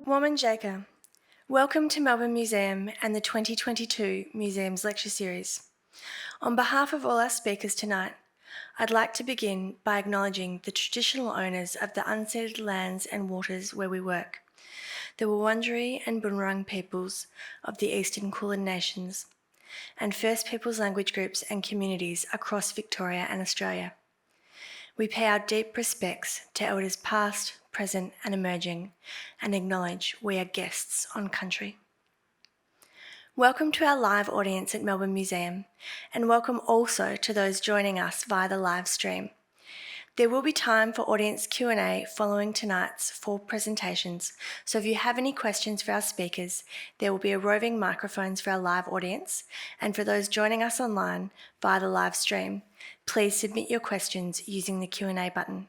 Woman Jaker, welcome to Melbourne Museum and the 2022 Museums Lecture Series. On behalf of all our speakers tonight, I'd like to begin by acknowledging the traditional owners of the unceded lands and waters where we work, the Wurundjeri and Bunurong peoples of the Eastern Kulin Nations, and First Peoples language groups and communities across Victoria and Australia. We pay our deep respects to elders past, present and emerging, and acknowledge we are guests on country. Welcome to our live audience at Melbourne Museum, and welcome also to those joining us via the live stream. There will be time for audience Q&A following tonight's 4 presentations, so if you have any questions for our speakers, there will be a roving microphones for our live audience, and for those joining us online via the live stream, please submit your questions using the Q&A button.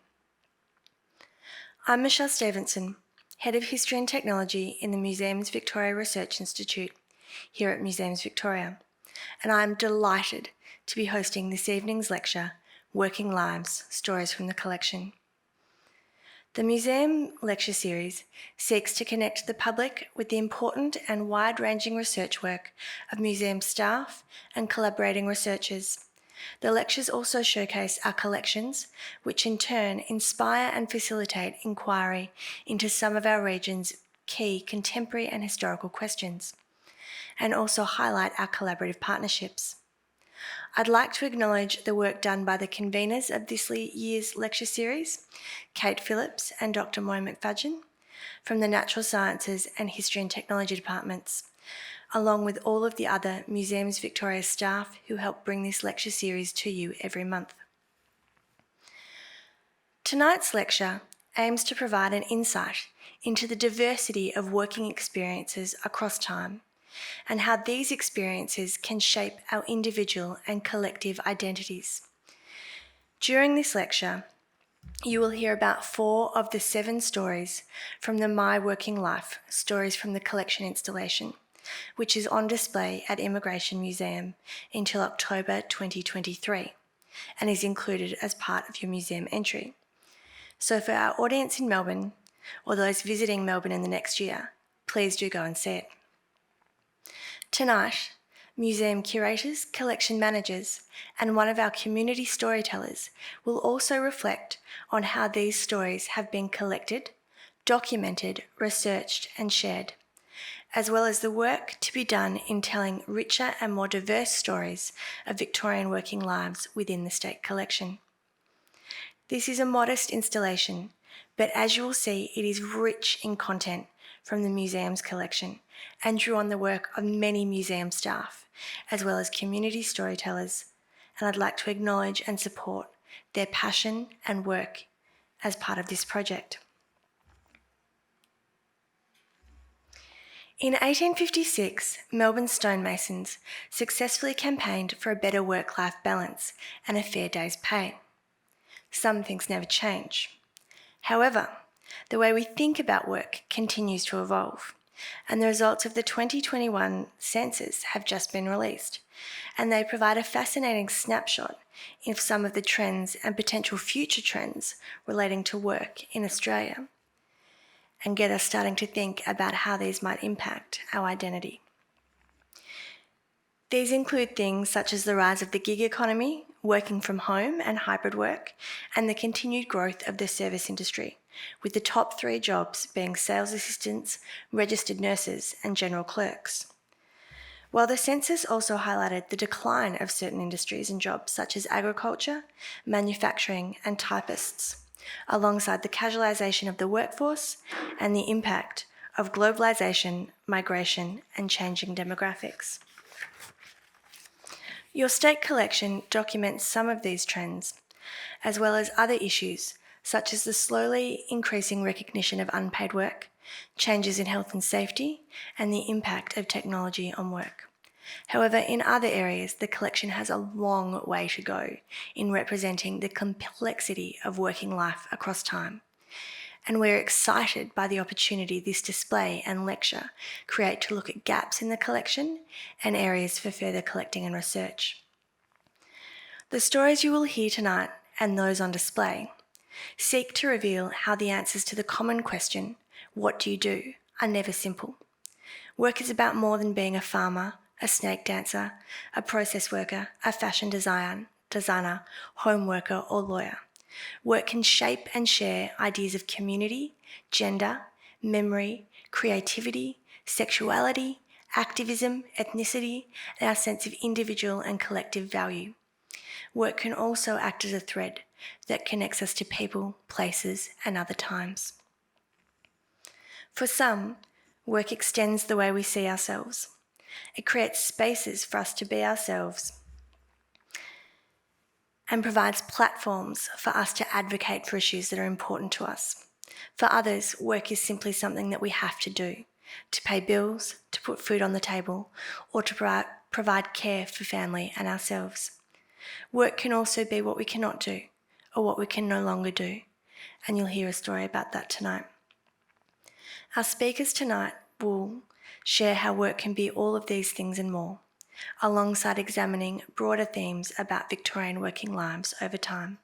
I'm Michelle Stevenson, Head of History and Technology in the Museums Victoria Research Institute here at Museums Victoria, and I'm delighted to be hosting this evening's lecture, Working Lives, Stories from the Collection. The Museum Lecture Series seeks to connect the public with the important and wide-ranging research work of museum staff and collaborating researchers. The lectures also showcase our collections, which in turn inspire and facilitate inquiry into some of our region's key contemporary and historical questions, and also highlight our collaborative partnerships. I'd like to acknowledge the work done by the conveners of this year's lecture series, Kate Phillips and Dr. Moya McFadzean, from the Natural Sciences and History and Technology departments, along with all of the other Museums Victoria staff who help bring this lecture series to you every month. Tonight's lecture aims to provide an insight into the diversity of working experiences across time and how these experiences can shape our individual and collective identities. During this lecture, you will hear about 4 of the 7 stories from the My Working Life, Stories from the Collection installation, which is on display at Immigration Museum until October 2023 and is included as part of your museum entry. So for our audience in Melbourne, or those visiting Melbourne in the next year, please do go and see it. Tonight, museum curators, collection managers, and one of our community storytellers will also reflect on how these stories have been collected, documented, researched, and shared, as well as the work to be done in telling richer and more diverse stories of Victorian working lives within the State Collection. This is a modest installation, but as you will see, it is rich in content from the museum's collection and drew on the work of many museum staff, as well as community storytellers, and I'd like to acknowledge and support their passion and work as part of this project. In 1856, Melbourne stonemasons successfully campaigned for a better work-life balance and a fair day's pay. Some things never change. However, the way we think about work continues to evolve, and the results of the 2021 census have just been released, and they provide a fascinating snapshot of some of the trends and potential future trends relating to work in Australia, and get us starting to think about how these might impact our identity. These include things such as the rise of the gig economy, working from home and hybrid work, and the continued growth of the service industry, with the top 3 jobs being sales assistants, registered nurses, and general clerks. While the census also highlighted the decline of certain industries and jobs such as agriculture, manufacturing, and typists, alongside the casualisation of the workforce and the impact of globalisation, migration, and changing demographics. Your state collection documents some of these trends, as well as other issues such as the slowly increasing recognition of unpaid work, changes in health and safety, and the impact of technology on work. However, in other areas, the collection has a long way to go in representing the complexity of working life across time. And we're excited by the opportunity this display and lecture create to look at gaps in the collection and areas for further collecting and research. The stories you will hear tonight and those on display seek to reveal how the answers to the common question, what do you do, are never simple. Work is about more than being a farmer, a snake dancer, a process worker, a fashion designer, home worker, or lawyer. Work can shape and share ideas of community, gender, memory, creativity, sexuality, activism, ethnicity, and our sense of individual and collective value. Work can also act as a thread that connects us to people, places, and other times. For some, work extends the way we see ourselves. It creates spaces for us to be ourselves and provides platforms for us to advocate for issues that are important to us. For others, work is simply something that we have to do, to pay bills, to put food on the table, or to provide care for family and ourselves. Work can also be what we cannot do, or what we can no longer do, and you'll hear a story about that tonight. Our speakers tonight will share how work can be all of these things and more, alongside examining broader themes about Victorian working lives over time.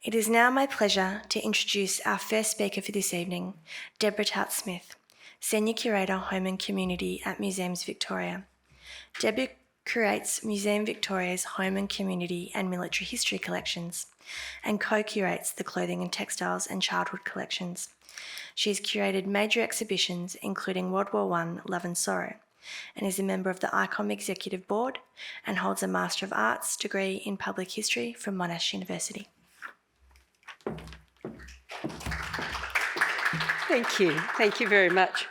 It is now my pleasure to introduce our first speaker for this evening, Deborah Tout-Smith, Senior Curator, Home and Community at Museums Victoria. Deborah curates Museum Victoria's Home and Community and Military History collections and co-curates the Clothing and Textiles and Childhood collections. She's curated major exhibitions including World War I, Love and Sorrow, and is a member of the ICOM Executive Board and holds a Master of Arts degree in Public History from Monash University. Thank you. Thank you very much.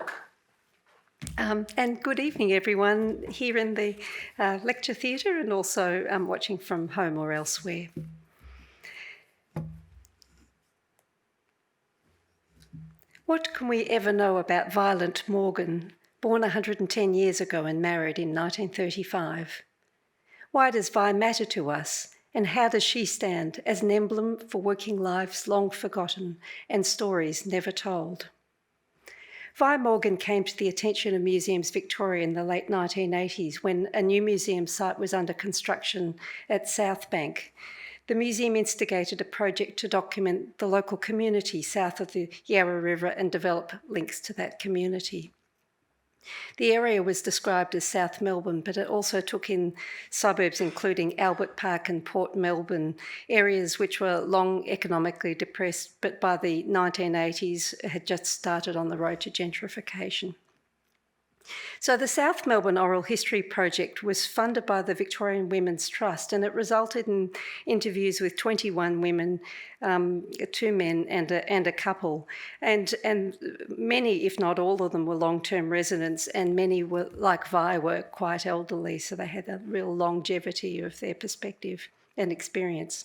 And good evening, everyone here in the lecture theatre and also watching from home or elsewhere. What can we ever know about Violet Morgan, born 110 years ago and married in 1935? Why does Vi matter to us, and how does she stand as an emblem for working lives long forgotten and stories never told? Vi Morgan came to the attention of Museums Victoria in the late 1980s when a new museum site was under construction at South Bank. The museum instigated a project to document the local community south of the Yarra River and develop links to that community. The area was described as South Melbourne, but it also took in suburbs including Albert Park and Port Melbourne, areas which were long economically depressed, but by the 1980s had just started on the road to gentrification. So the South Melbourne Oral History Project was funded by the Victorian Women's Trust, and it resulted in interviews with 21 women, 2 men and a couple. And many, if not all of them, were long-term residents, and many were, like Vi, were quite elderly, so they had a real longevity of their perspective and experience.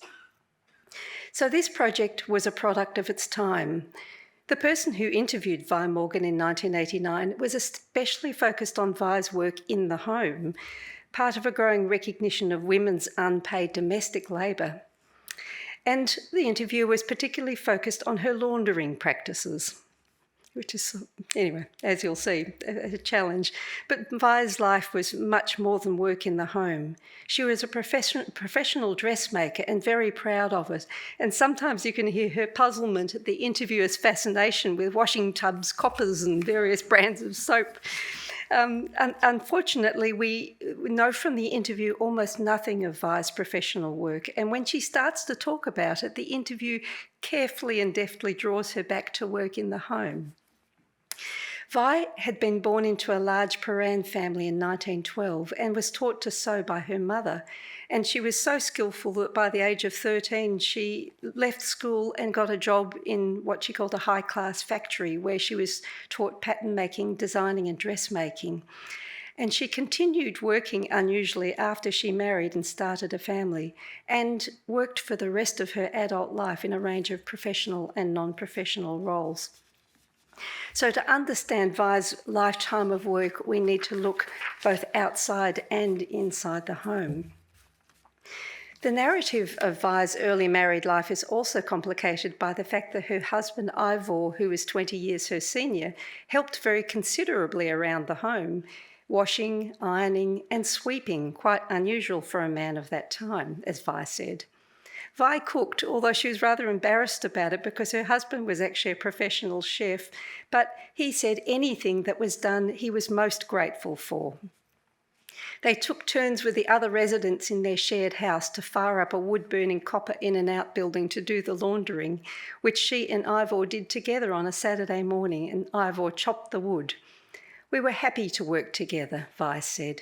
So this project was a product of its time. The person who interviewed Vi Morgan in 1989 was especially focused on Vi's work in the home, part of a growing recognition of women's unpaid domestic labour. And the interview was particularly focused on her laundering practices, which is, anyway, as you'll see, a challenge. But Vi's life was much more than work in the home. She was a professional dressmaker and very proud of it. And sometimes you can hear her puzzlement at the interviewer's fascination with washing tubs, coppers and various brands of soap. Unfortunately, we know from the interview almost nothing of Vi's professional work. And when she starts to talk about it, the interview carefully and deftly draws her back to work in the home. Vi had been born into a large Paran family in 1912 and was taught to sew by her mother. And she was so skillful that by the age of 13, she left school and got a job in what she called a high-class factory, where she was taught pattern making, designing and dressmaking. And she continued working unusually after she married and started a family, and worked for the rest of her adult life in a range of professional and non-professional roles. So to understand Vi's lifetime of work, we need to look both outside and inside the home. The narrative of Vi's early married life is also complicated by the fact that her husband Ivor, who was 20 years her senior, helped very considerably around the home, washing, ironing and sweeping, quite unusual for a man of that time, as Vi said. Vi cooked, although she was rather embarrassed about it because her husband was actually a professional chef, but he said anything that was done he was most grateful for. They took turns with the other residents in their shared house to fire up a wood-burning copper in and out building to do the laundering, which she and Ivor did together on a Saturday morning, and Ivor chopped the wood. We were happy to work together, Vi said.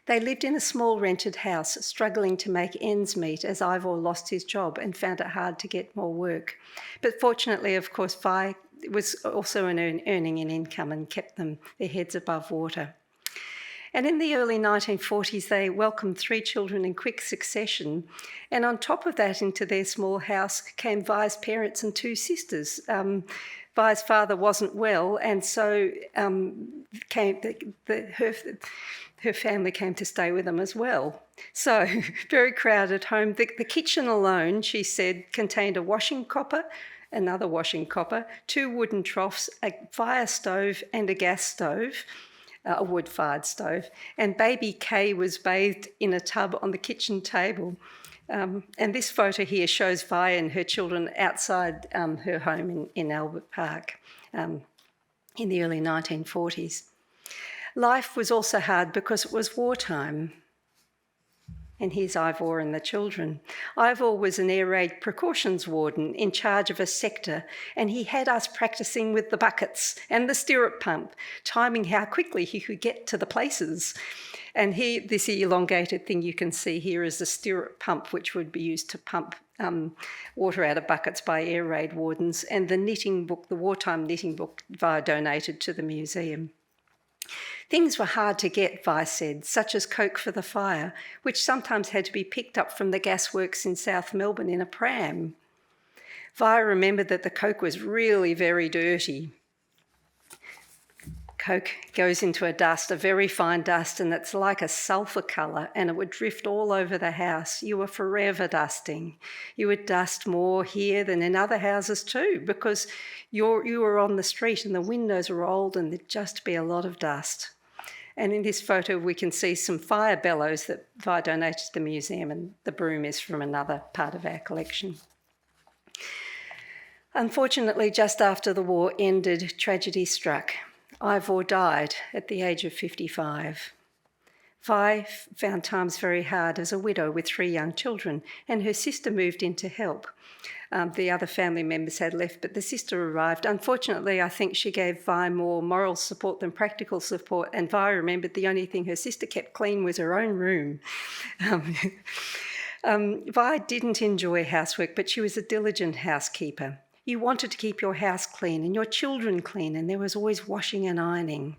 They lived in a small rented house, struggling to make ends meet as Ivor lost his job and found it hard to get more work. But fortunately, of course, Vi was also earning an income and kept their heads above water. And in the early 1940s, they welcomed 3 children in quick succession. And on top of that, into their small house came Vi's parents and 2 sisters. Vi's father wasn't well, and so her family came to stay with them as well. So, very crowded home. The kitchen alone, she said, contained a washing copper, another washing copper, 2 wooden troughs, a fire stove and a gas stove, a wood-fired stove, and baby Kay was bathed in a tub on the kitchen table. And this photo here shows Vi and her children outside her home in Albert Park in the early 1940s. Life was also hard because it was wartime. And here's Ivor and the children. Ivor was an air raid precautions warden in charge of a sector, and he had us practicing with the buckets and the stirrup pump, timing how quickly he could get to the places. And this elongated thing you can see here is the stirrup pump, which would be used to pump water out of buckets by air raid wardens, and the knitting book, the wartime knitting book, Vi donated to the museum. Things were hard to get, Vi said, such as coke for the fire, which sometimes had to be picked up from the gasworks in South Melbourne in a pram. Vi remembered that the coke was really very dirty. Coke goes into a dust, a very fine dust, and it's like a sulphur colour, and it would drift all over the house. You were forever dusting. You would dust more here than in other houses too, because you were on the street and the windows were old and there'd just be a lot of dust. And in this photo, we can see some fire bellows that Vi donated to the museum, and the broom is from another part of our collection. Unfortunately, just after the war ended, tragedy struck. Ivor died at the age of 55. Vi found times very hard as a widow with 3 young children, and her sister moved in to help. The other family members had left, but the sister arrived. Unfortunately, I think she gave Vi more moral support than practical support, and Vi remembered the only thing her sister kept clean was her own room. Vi didn't enjoy housework, but she was a diligent housekeeper. You wanted to keep your house clean and your children clean, and there was always washing and ironing.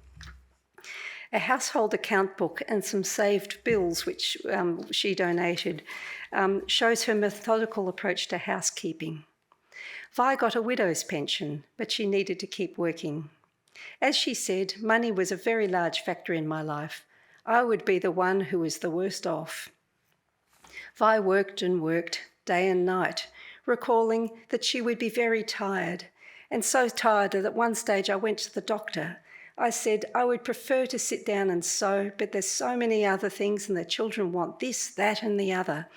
A household account book and some saved bills, which she donated, shows her methodical approach to housekeeping. Vi got a widow's pension, but she needed to keep working. As she said, money was a very large factor in my life. I would be the one who was the worst off. Vi worked and worked day and night, recalling that she would be very tired, and so tired that at one stage I went to the doctor. I said, I would prefer to sit down and sew, but there's so many other things and the children want this, that and the other.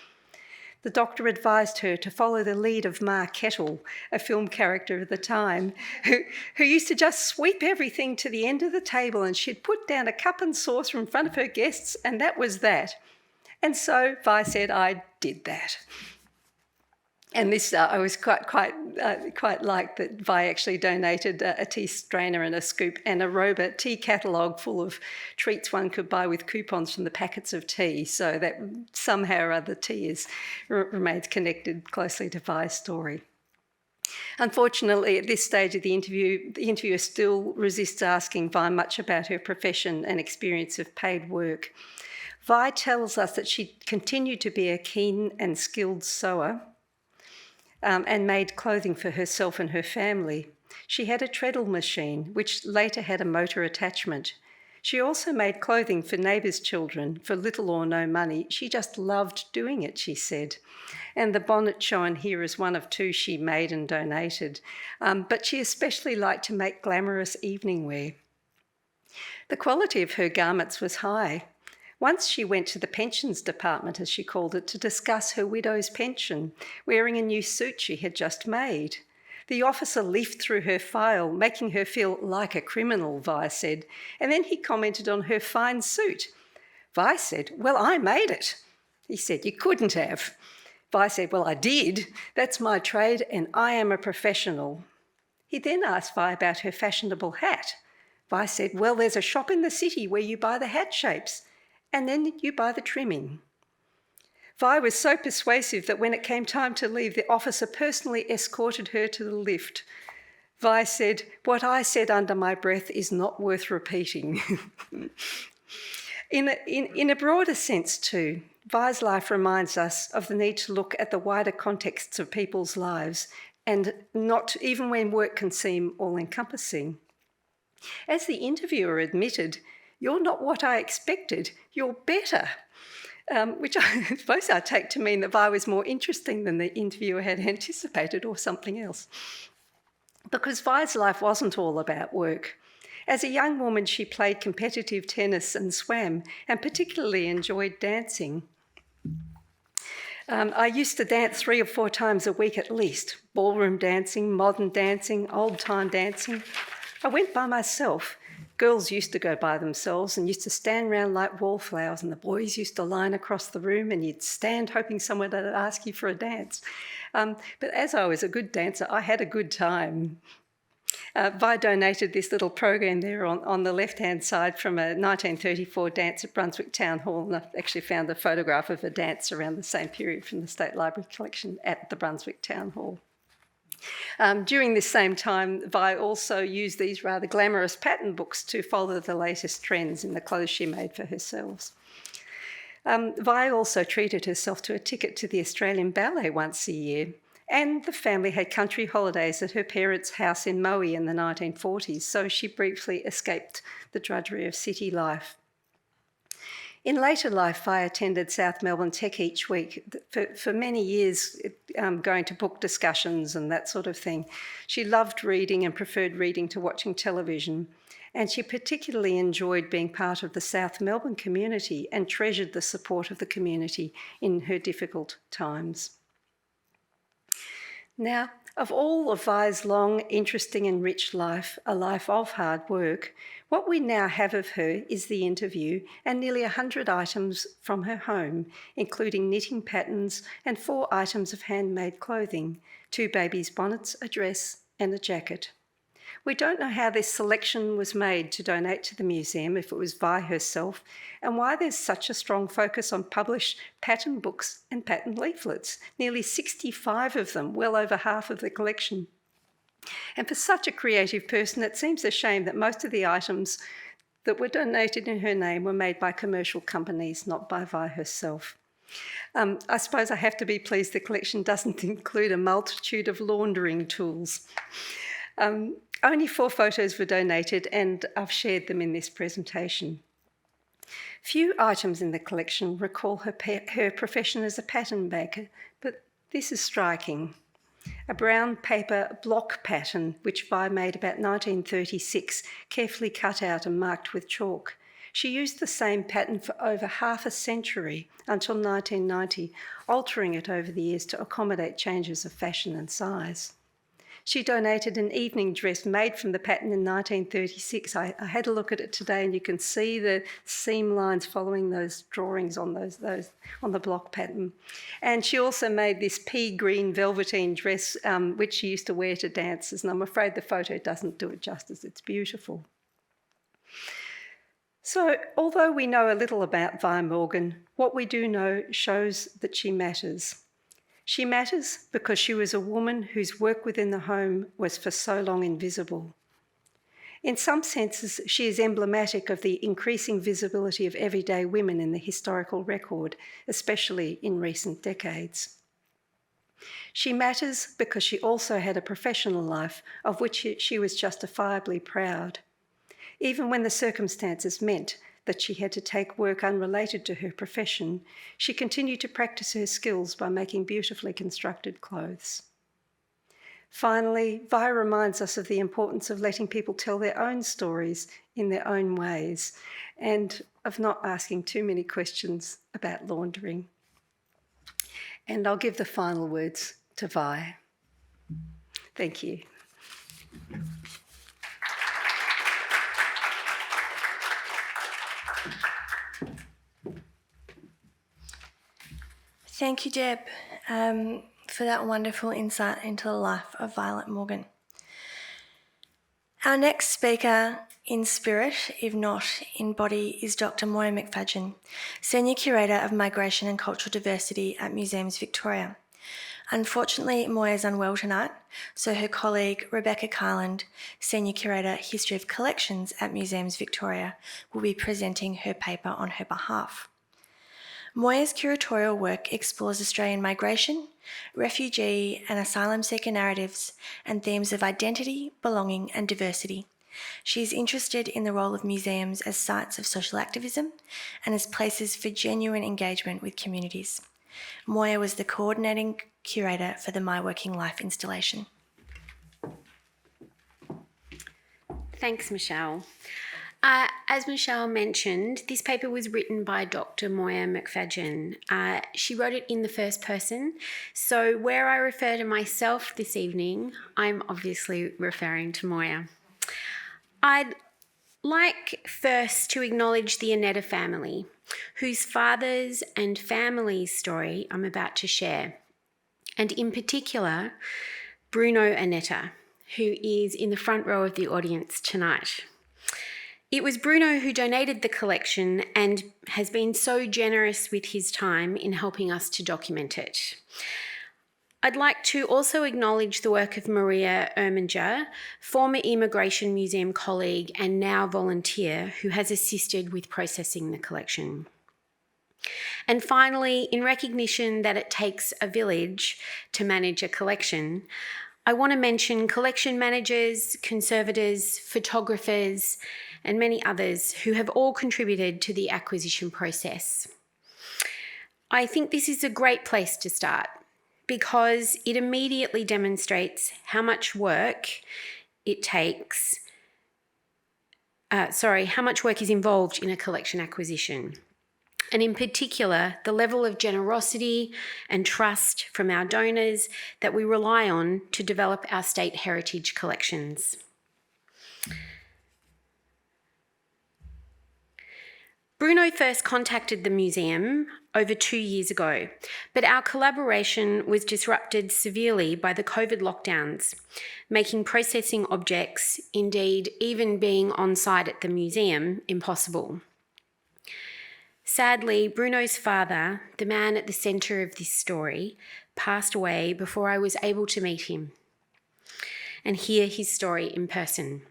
The doctor advised her to follow the lead of Ma Kettle, a film character of the time, who used to just sweep everything to the end of the table, and she'd put down a cup and saucer in front of her guests, and that was that. And so Vi said, I did that. And this, I was quite liked that Vi actually donated a tea strainer and a scoop and a robot tea catalogue full of treats one could buy with coupons from the packets of tea, so that somehow or other tea remains connected closely to Vi's story. Unfortunately, at this stage of the interviewer still resists asking Vi much about her profession and experience of paid work. Vi tells us that she continued to be a keen and skilled sewer, and made clothing for herself and her family. She had a treadle machine, which later had a motor attachment. She also made clothing for neighbours' children for little or no money. She just loved doing it, she said. And the bonnet shown here is one of 2 she made and donated. But she especially liked to make glamorous evening wear. The quality of her garments was high. Once she went to the pensions department, as she called it, to discuss her widow's pension, wearing a new suit she had just made. The officer leafed through her file, making her feel like a criminal, Vi said, and then he commented on her fine suit. Vi said, "Well, I made it." He said, "You couldn't have." Vi said, "Well, I did. That's my trade and I am a professional." He then asked Vi about her fashionable hat. Vi said, "Well, there's a shop in the city where you buy the hat shapes and then you buy the trimming." Vi was so persuasive that when it came time to leave, the officer personally escorted her to the lift. Vi said, "What I said under my breath is not worth repeating." In a broader sense too, Vi's life reminds us of the need to look at the wider contexts of people's lives, and not even when work can seem all-encompassing. As the interviewer admitted, "You're not what I expected, you're better," which I suppose I take to mean that Vi was more interesting than the interviewer had anticipated, or something else. Because Vi's life wasn't all about work. As a young woman, she played competitive tennis and swam, and particularly enjoyed dancing. I used to dance 3 or 4 times a week at least: ballroom dancing, modern dancing, old-time dancing. I went by myself. Girls used to go by themselves and used to stand round like wallflowers, and the boys used to line across the room and you'd stand hoping someone would ask you for a dance. But as I was a good dancer, I had a good time. Vi donated this little program there on the left-hand side from a 1934 dance at Brunswick Town Hall, and I've actually found a photograph of a dance around the same period from the State Library collection at the Brunswick Town Hall. During this same time, Vi also used these rather glamorous pattern books to follow the latest trends in the clothes she made for herself. Vi also treated herself to a ticket to the Australian Ballet once a year, and the family had country holidays at her parents' house in Moya in the 1940s, so she briefly escaped the drudgery of city life. In later life, Vi attended South Melbourne Tech each week for many years, going to book discussions and that sort of thing. She loved reading and preferred reading to watching television, and she particularly enjoyed being part of the South Melbourne community and treasured the support of the community in her difficult times. Now, of all of Vi's long, interesting and rich life, a life of hard work, what we now have of her is the interview and nearly 100 items from her home, including knitting patterns and 4 items of handmade clothing, 2 babies' bonnets, a dress and a jacket. We don't know how this selection was made to donate to the museum, if it was Vi herself, and why there's such a strong focus on published pattern books and pattern leaflets, nearly 65 of them, well over half of the collection. And for such a creative person, it seems a shame that most of the items that were donated in her name were made by commercial companies, not by Vi herself. I suppose I have to be pleased the collection doesn't include a multitude of laundering tools. Only 4 photos were donated, and I've shared them in this presentation. Few items in the collection recall her profession as a pattern maker, but this is striking. A brown paper block pattern, which Vi made about 1936, carefully cut out and marked with chalk. She used the same pattern for over half a century, until 1990, altering it over the years to accommodate changes of fashion and size. She donated an evening dress made from the pattern in 1936. I had a look at it today, and you can see the seam lines following those drawings on those on the block pattern. And she also made this pea green velveteen dress, which she used to wear to dances. And I'm afraid the photo doesn't do it justice. It's beautiful. So, although we know a little about Vi Morgan, what we do know shows that she matters. She matters because she was a woman whose work within the home was for so long invisible. In some senses, she is emblematic of the increasing visibility of everyday women in the historical record, especially in recent decades. She matters because she also had a professional life of which she was justifiably proud, even when the circumstances meant that she had to take work unrelated to her profession. She continued to practice her skills by making beautifully constructed clothes. Finally, Vi reminds us of the importance of letting people tell their own stories in their own ways. And of not asking too many questions about laundering. And I'll give the final words to Vi. Thank you. Thank you, Deb, for that wonderful insight into the life of Violet Morgan. Our next speaker in spirit, if not in body, is Dr. Moya McFadzean, Senior Curator of Migration and Cultural Diversity at Museums Victoria. Unfortunately, Moya is unwell tonight, so her colleague Rebecca Carland, Senior Curator, History of Collections at Museums Victoria, will be presenting her paper on her behalf. Moya's curatorial work explores Australian migration, refugee and asylum seeker narratives, and themes of identity, belonging and diversity. She is interested in the role of museums as sites of social activism and as places for genuine engagement with communities. Moya was the coordinating curator for the My Working Life installation. Thanks, Michelle. As Michelle mentioned, this paper was written by Dr. Moya McFadzean. She wrote it in the first person, so where I refer to myself this evening, I'm obviously referring to Moya. I'd like first to acknowledge the Annetta family, whose father's and family's story I'm about to share, and in particular, Bruno Annetta, who is in the front row of the audience tonight. It was Bruno who donated the collection and has been so generous with his time in helping us to document it. I'd like to also acknowledge the work of Maria Erminger, former Immigration Museum colleague and now volunteer, who has assisted with processing the collection. And finally, in recognition that it takes a village to manage a collection, I want to mention collection managers, conservators, photographers, and many others who have all contributed to the acquisition process. I think this is a great place to start because it immediately demonstrates how much work it takes, how much work is involved in a collection acquisition. And in particular, the level of generosity and trust from our donors that we rely on to develop our state heritage collections. Bruno first contacted the museum over 2 years ago, but our collaboration was disrupted severely by the COVID lockdowns, making processing objects, indeed even being on site at the museum, impossible. Sadly, Bruno's father, the man at the centre of this story, passed away before I was able to meet him and hear his story in person.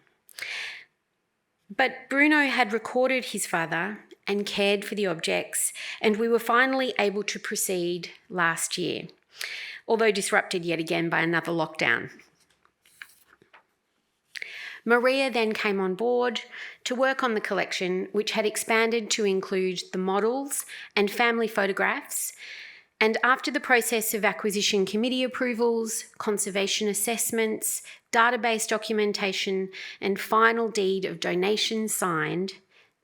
But Bruno had recorded his father and cared for the objects, and we were finally able to proceed last year, although disrupted yet again by another lockdown. Maria then came on board to work on the collection, which had expanded to include the models and family photographs. And after the process of acquisition committee approvals, conservation assessments, database documentation, and final deed of donation signed,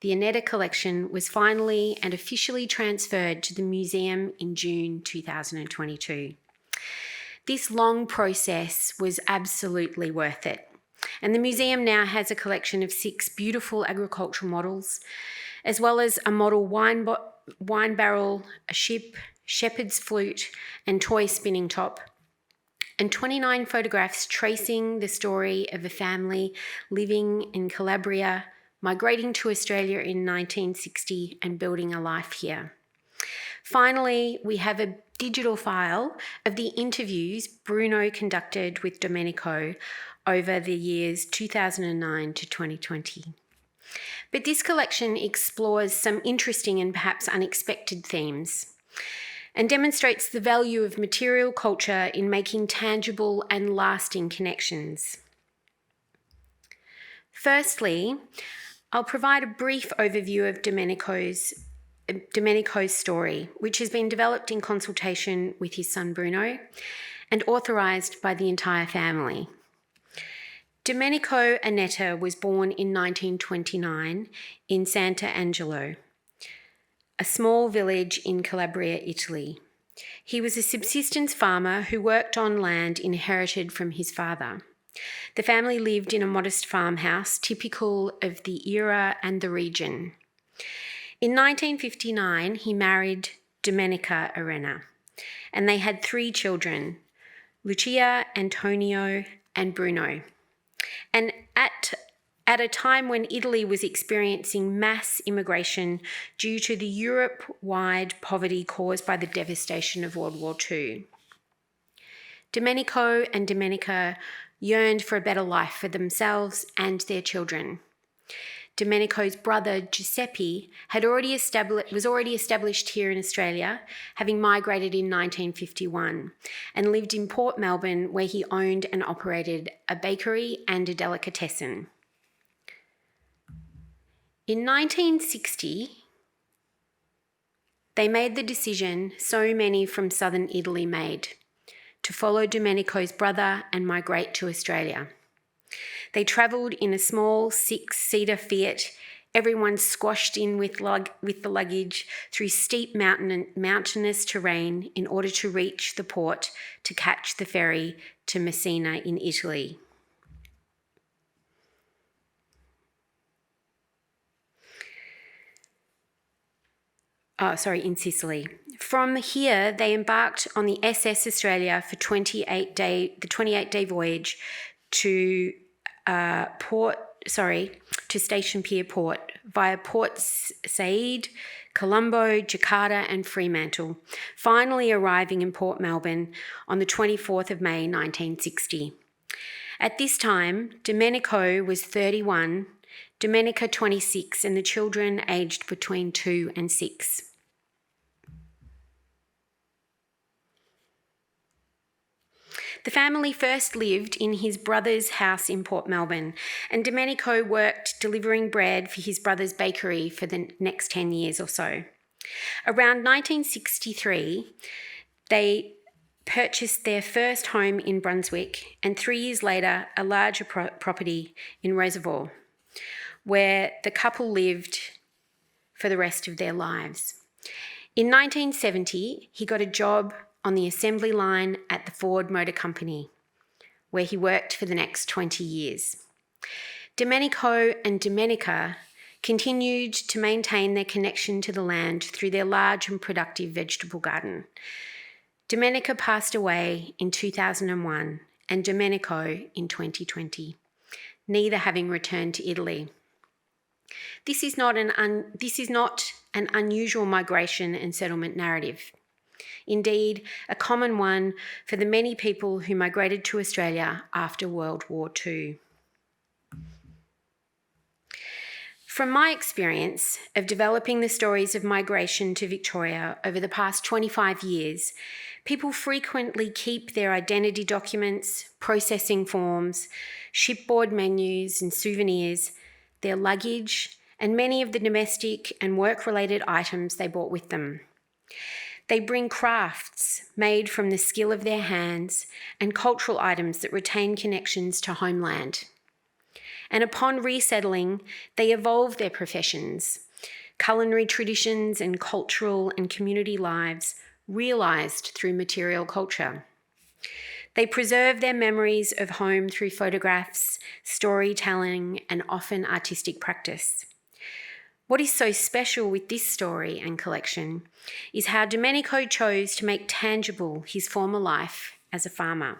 the Annetta collection was finally and officially transferred to the museum in June 2022. This long process was absolutely worth it. And the museum now has a collection of 6 beautiful agricultural models, as well as a model wine barrel, a ship, shepherd's flute, and toy spinning top, and 29 photographs tracing the story of a family living in Calabria, migrating to Australia in 1960 and building a life here. Finally, we have a digital file of the interviews Bruno conducted with Domenico over the years 2009 to 2020. But this collection explores some interesting and perhaps unexpected themes and demonstrates the value of material culture in making tangible and lasting connections. Firstly, I'll provide a brief overview of Domenico's story, which has been developed in consultation with his son Bruno and authorised by the entire family. Domenico Annetta was born in 1929 in Sant'Angelo, a small village in Calabria, Italy. He was a subsistence farmer who worked on land inherited from his father. The family lived in a modest farmhouse, typical of the era and the region. In 1959, he married Domenica Arena, and they had 3 children, Lucia, Antonio, and Bruno. And at a time when Italy was experiencing mass immigration due to the Europe-wide poverty caused by the devastation of World War II. Domenico and Domenica yearned for a better life for themselves and their children. Domenico's brother Giuseppe was already established here in Australia, having migrated in 1951, and lived in Port Melbourne, where he owned and operated a bakery and a delicatessen. In 1960, they made the decision so many from southern Italy made, to follow Domenico's brother and migrate to Australia. They travelled in a small 6-seater Fiat, everyone squashed in with the luggage through steep mountainous terrain in order to reach the port to catch the ferry to Messina in Italy. In Sicily. From here, they embarked on the SS Australia for the 28-day voyage to Station Pier Port via Port Said, Colombo, Jakarta and Fremantle, finally arriving in Port Melbourne on the 24th of May 1960. At this time, Domenico was 31, Domenica 26, and the children aged between 2 and 6. The family first lived in his brother's house in Port Melbourne, and Domenico worked delivering bread for his brother's bakery for the next 10 years or so. Around 1963, they purchased their first home in Brunswick, and 3 years later, a larger property in Reservoir, where the couple lived for the rest of their lives. In 1970, he got a job on the assembly line at the Ford Motor Company, where he worked for the next 20 years. Domenico and Domenica continued to maintain their connection to the land through their large and productive vegetable garden. Domenica passed away in 2001 and Domenico in 2020, neither having returned to Italy. This is not an unusual migration and settlement narrative. Indeed, a common one for the many people who migrated to Australia after World War II. From my experience of developing the stories of migration to Victoria over the past 25 years, people frequently keep their identity documents, processing forms, shipboard menus and souvenirs, their luggage, and many of the domestic and work-related items they brought with them. They bring crafts made from the skill of their hands and cultural items that retain connections to homeland. And upon resettling, they evolve their professions, culinary traditions and cultural and community lives realised through material culture. They preserve their memories of home through photographs, storytelling, and often artistic practice. What is so special with this story and collection is how Domenico chose to make tangible his former life as a farmer.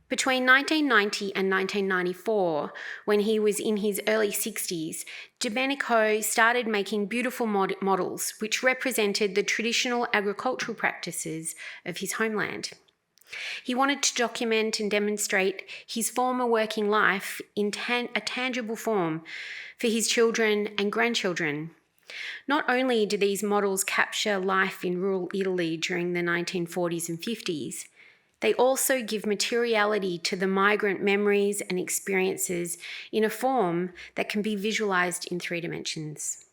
Between 1990 and 1994, when he was in his early 60s, Domenico started making beautiful models which represented the traditional agricultural practices of his homeland. He wanted to document and demonstrate his former working life in a tangible form for his children and grandchildren. Not only do these models capture life in rural Italy during the 1940s and 50s, they also give materiality to the migrant memories and experiences in a form that can be visualised in 3 dimensions.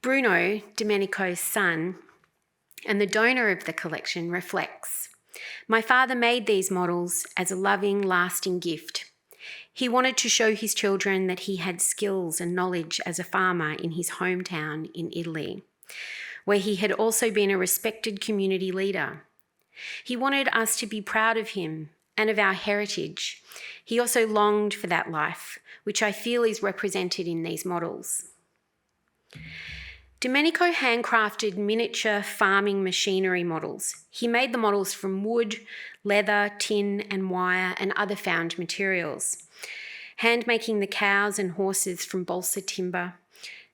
Bruno, Domenico's son, and the donor of the collection, reflects, "My father made these models as a loving, lasting gift. He wanted to show his children that he had skills and knowledge as a farmer in his hometown in Italy, where he had also been a respected community leader. He wanted us to be proud of him and of our heritage. He also longed for that life, which I feel is represented in these models. Domenico handcrafted miniature farming machinery models. He made the models from wood, leather, tin and wire and other found materials, hand-making the cows and horses from balsa timber.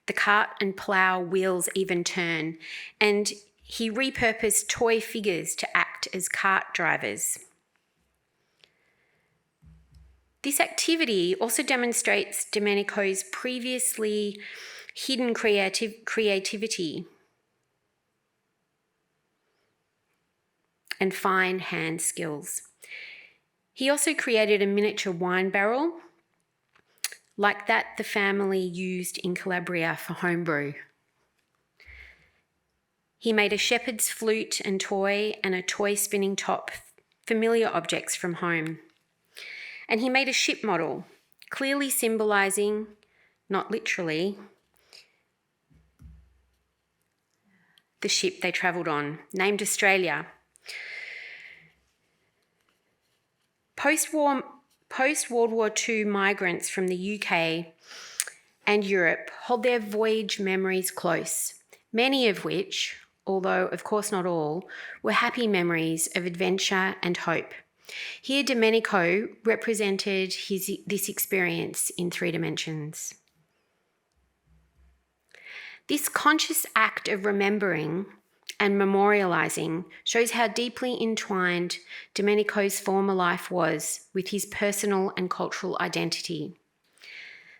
The cart and plough wheels even turn, and he repurposed toy figures to act as cart drivers. This activity also demonstrates Domenico's previously hidden creativity and fine hand skills. He also created a miniature wine barrel like that the family used in Calabria for homebrew. He made a shepherd's flute and toy and a toy spinning top, familiar objects from home. And he made a ship model, clearly symbolising, not literally, the ship they travelled on, named Australia. Post-World War II migrants from the UK and Europe hold their voyage memories close, many of which, although of course not all, were happy memories of adventure and hope. Here Domenico represented this experience in 3 dimensions. This conscious act of remembering and memorialising shows how deeply entwined Domenico's former life was with his personal and cultural identity.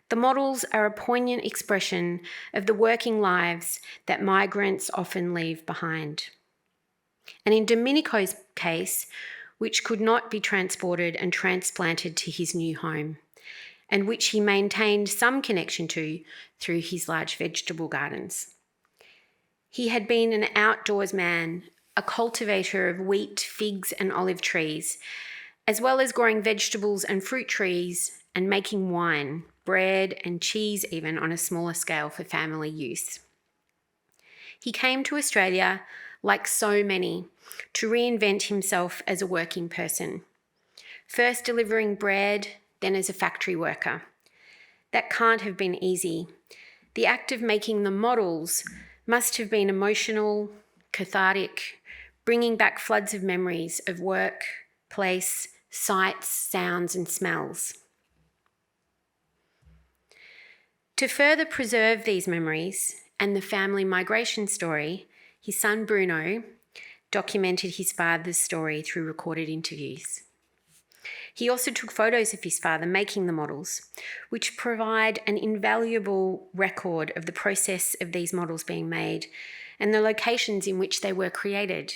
The models are a poignant expression of the working lives that migrants often leave behind. And in Domenico's case, which could not be transported and transplanted to his new home, and which he maintained some connection to through his large vegetable gardens. He had been an outdoors man, a cultivator of wheat, figs and olive trees, as well as growing vegetables and fruit trees and making wine, bread and cheese even on a smaller scale for family use. He came to Australia, like so many, to reinvent himself as a working person, first delivering bread, then as a factory worker. That can't have been easy. The act of making the models must have been emotional, cathartic, bringing back floods of memories of work, place, sights, sounds and smells. To further preserve these memories and the family migration story, his son Bruno documented his father's story through recorded interviews. He also took photos of his father making the models, which provide an invaluable record of the process of these models being made and the locations in which they were created.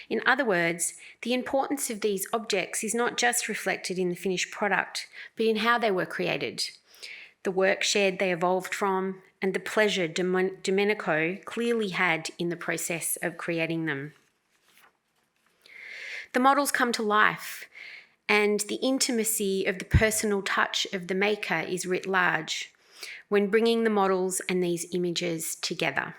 In other words, the importance of these objects is not just reflected in the finished product, but in how they were created, the work shed they evolved from, and the pleasure Domenico clearly had in the process of creating them. The models come to life, and the intimacy of the personal touch of the maker is writ large when bringing the models and these images together.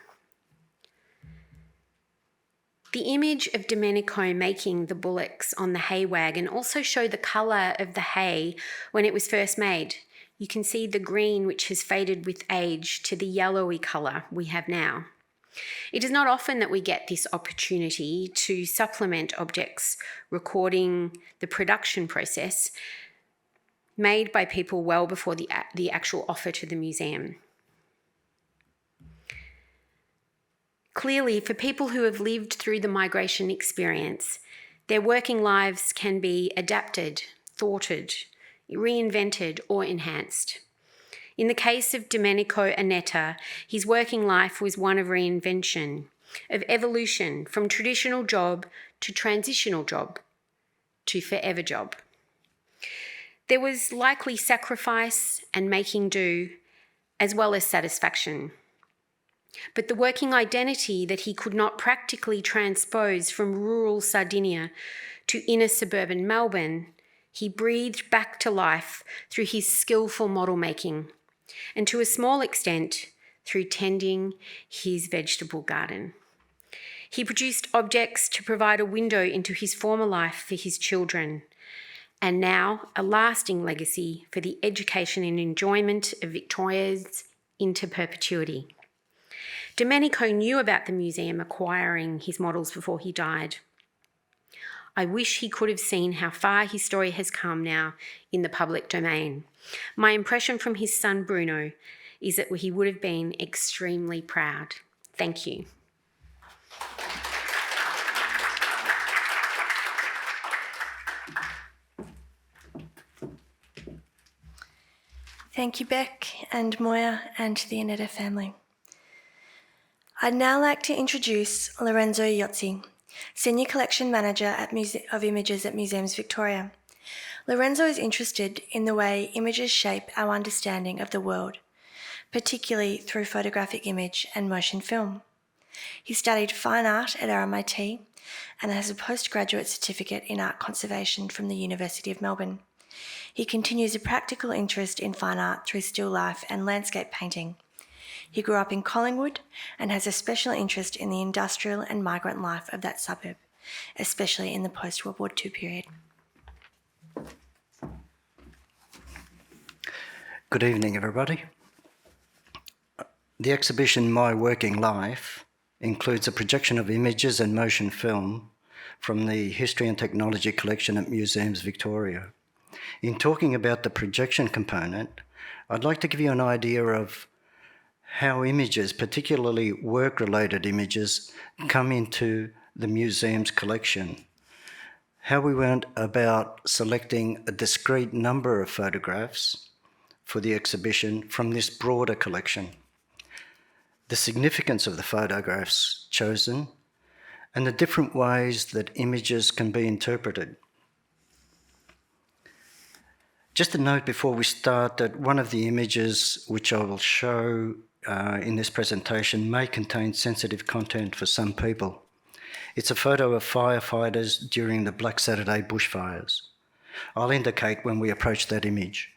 The image of Domenico making the bullocks on the hay wagon also show the colour of the hay when it was first made. You can see the green which has faded with age to the yellowy colour we have now. It is not often that we get this opportunity to supplement objects recording the production process made by people well before the actual offer to the museum. Clearly, for people who have lived through the migration experience, their working lives can be adapted, thwarted, reinvented or enhanced. In the case of Domenico Annetta, his working life was one of reinvention, of evolution from traditional job to transitional job to forever job. There was likely sacrifice and making do, as well as satisfaction. But the working identity that he could not practically transpose from rural Sardinia to inner suburban Melbourne he breathed back to life through his skillful model making, and to a small extent, through tending his vegetable garden. He produced objects to provide a window into his former life for his children, and now a lasting legacy for the education and enjoyment of Victorians into perpetuity. Domenico knew about the museum acquiring his models before he died. I wish he could have seen how far his story has come now in the public domain. My impression from his son Bruno is that he would have been extremely proud. Thank you. Thank you, Beck and Moya and the Annetta family. I'd now like to introduce Lorenzo Iozzi, Senior Collection Manager of Images at Museums Victoria. Lorenzo is interested in the way images shape our understanding of the world, particularly through photographic image and motion film. He studied fine art at RMIT and has a postgraduate certificate in art conservation from the University of Melbourne. He continues a practical interest in fine art through still life and landscape painting. He grew up in Collingwood and has a special interest in the industrial and migrant life of that suburb, especially in the post-World War II period. Good evening, everybody. The exhibition My Working Life includes a projection of images and motion film from the History and Technology collection at Museums Victoria. In talking about the projection component, I'd like to give you an idea of how images, particularly work-related images, come into the museum's collection, how we went about selecting a discrete number of photographs for the exhibition from this broader collection, the significance of the photographs chosen, and the different ways that images can be interpreted. Just a note before we start that one of the images which I will show in this presentation may contain sensitive content for some people. It's a photo of firefighters during the Black Saturday bushfires. I'll indicate when we approach that image.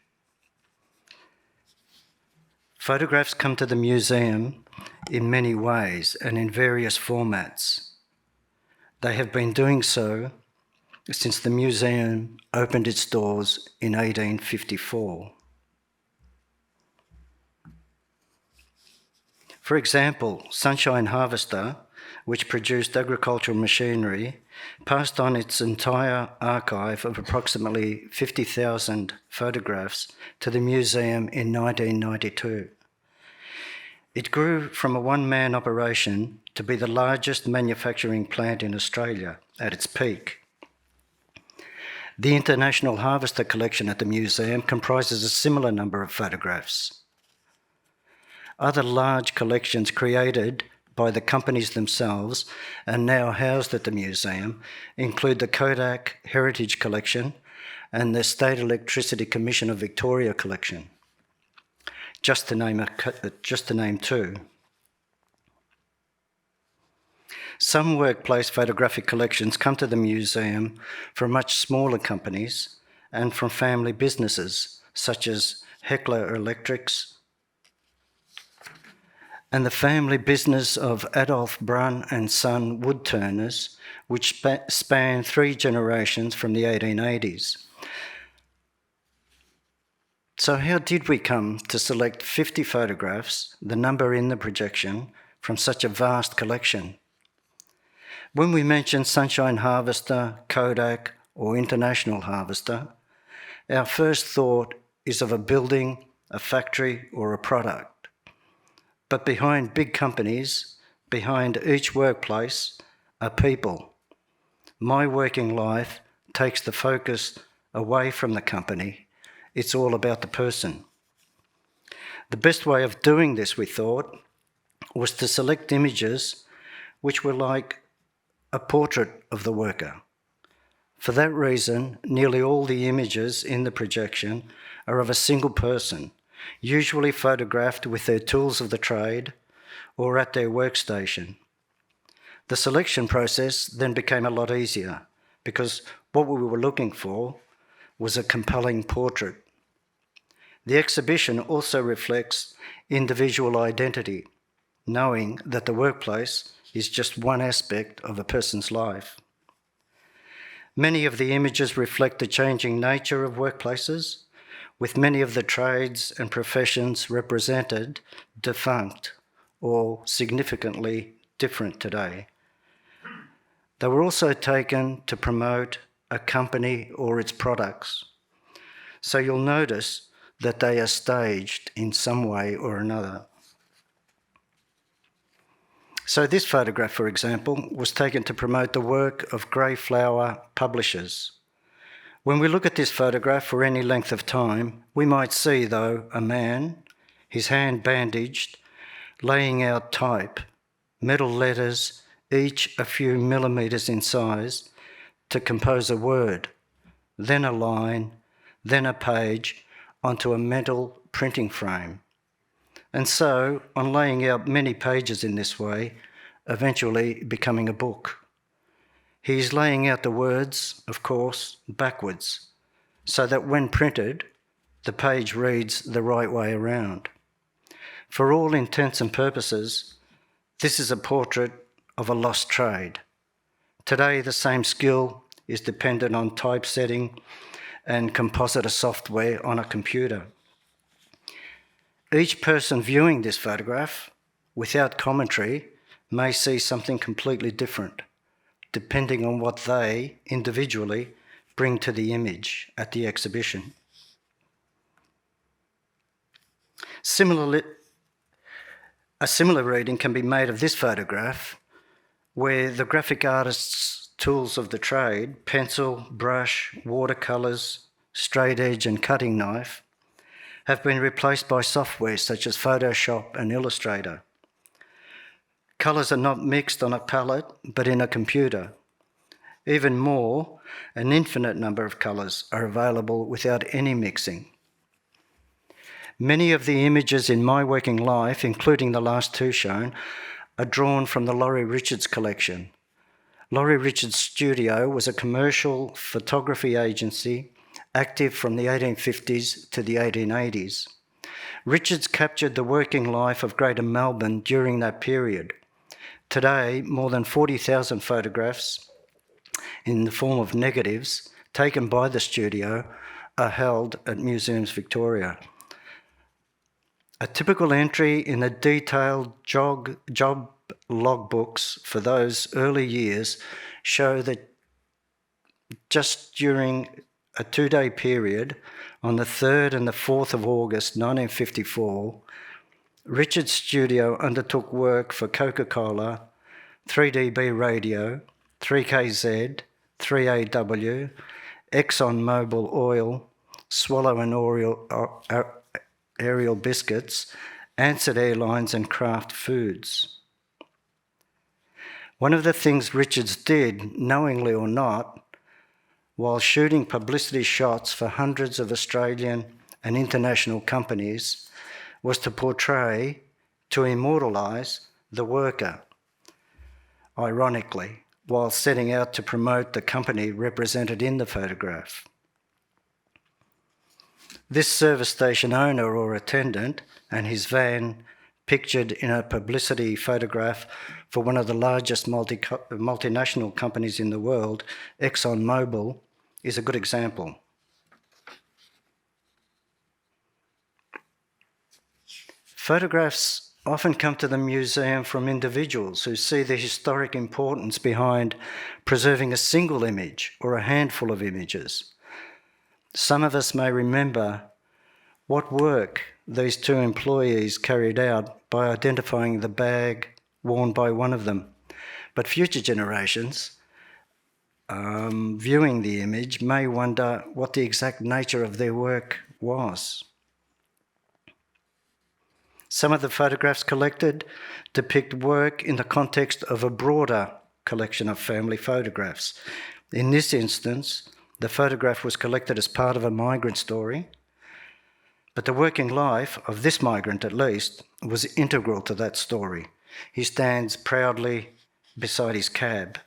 Photographs come to the museum in many ways and in various formats. They have been doing so since the museum opened its doors in 1854. For example, Sunshine Harvester, which produced agricultural machinery, passed on its entire archive of approximately 50,000 photographs to the museum in 1992. It grew from a one-man operation to be the largest manufacturing plant in Australia at its peak. The International Harvester collection at the museum comprises a similar number of photographs. Other large collections created by the companies themselves and now housed at the museum include the Kodak Heritage Collection and the State Electricity Commission of Victoria collection, just to name two. Some workplace photographic collections come to the museum from much smaller companies and from family businesses such as Heckler Electrics and the family business of Adolf Brunn and Son woodturners, which span 3 generations from the 1880s. So how did we come to select 50 photographs, the number in the projection, from such a vast collection? When we mention Sunshine Harvester, Kodak, or International Harvester, our first thought is of a building, a factory, or a product. But behind big companies, behind each workplace, are people. My Working Life takes the focus away from the company. It's all about the person. The best way of doing this, we thought, was to select images which were like a portrait of the worker. For that reason, nearly all the images in the projection are of a single person, usually photographed with their tools of the trade or at their workstation. The selection process then became a lot easier because what we were looking for was a compelling portrait. The exhibition also reflects individual identity, knowing that the workplace is just one aspect of a person's life. Many of the images reflect the changing nature of workplaces, with many of the trades and professions represented defunct or significantly different today. They were also taken to promote a company or its products. So you'll notice that they are staged in some way or another. So this photograph, for example, was taken to promote the work of Greyflower Publishers. When we look at this photograph for any length of time, we might see, though, a man, his hand bandaged, laying out type, metal letters, each a few millimetres in size, to compose a word, then a line, then a page, onto a metal printing frame. And so, on laying out many pages in this way, eventually becoming a book. He is laying out the words, of course, backwards, so that when printed, the page reads the right way around. For all intents and purposes, this is a portrait of a lost trade. Today, the same skill is dependent on typesetting and compositor software on a computer. Each person viewing this photograph, without commentary, may see something completely different, depending on what they, individually, bring to the image at the exhibition. Similarly, a similar reading can be made of this photograph, where the graphic artist's tools of the trade, pencil, brush, watercolours, straight edge and cutting knife, have been replaced by software such as Photoshop and Illustrator. Colours are not mixed on a palette, but in a computer. Even more, an infinite number of colours are available without any mixing. Many of the images in my working life, including the last two shown, are drawn from the Laurie Richards collection. Laurie Richards Studio was a commercial photography agency active from the 1850s to the 1880s. Richards captured the working life of Greater Melbourne during that period. Today, more than 40,000 photographs in the form of negatives taken by the studio are held at Museums Victoria. A typical entry in the detailed job logbooks for those early years show that just during a 2-day period, on the 3rd and the 4th of August 1954, Richards Studio undertook work for Coca-Cola, 3DB Radio, 3KZ, 3AW, ExxonMobil Oil, Swallow and Ariel Biscuits, Ansett Airlines and Kraft Foods. One of the things Richards did, knowingly or not, while shooting publicity shots for hundreds of Australian and international companies, was to portray, to immortalise, the worker, ironically, while setting out to promote the company represented in the photograph. This service station owner or attendant and his van, pictured in a publicity photograph for one of the largest multinational companies in the world, ExxonMobil, is a good example. Photographs often come to the museum from individuals who see the historic importance behind preserving a single image or a handful of images. Some of us may remember what work these two employees carried out by identifying the bag worn by one of them. But future generations, viewing the image, may wonder what the exact nature of their work was. Some of the photographs collected depict work in the context of a broader collection of family photographs. In this instance, the photograph was collected as part of a migrant story, but the working life of this migrant, at least, was integral to that story. He stands proudly beside his cab.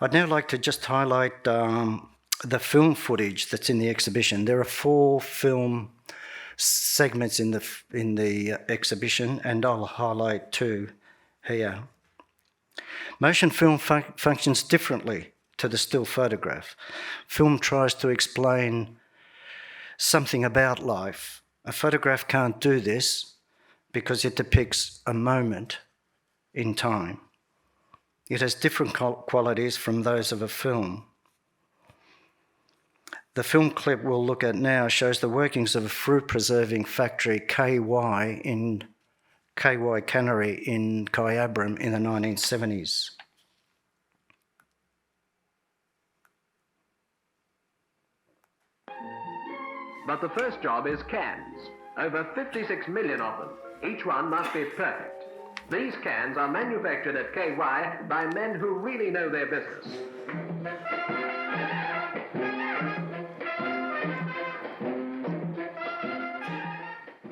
I'd now like to just highlight the film footage that's in the exhibition. There are 4 film segments in the exhibition, and I'll highlight 2 here. Motion film functions differently to the still photograph. Film tries to explain something about life. A photograph can't do this because it depicts a moment in time. It has different qualities from those of a film. The film clip we'll look at now shows the workings of a fruit preserving factory, KY Cannery in Kyabram in the 1970s. But the first job is cans. Over 56 million of them. Each one must be perfect. These cans are manufactured at KY by men who really know their business.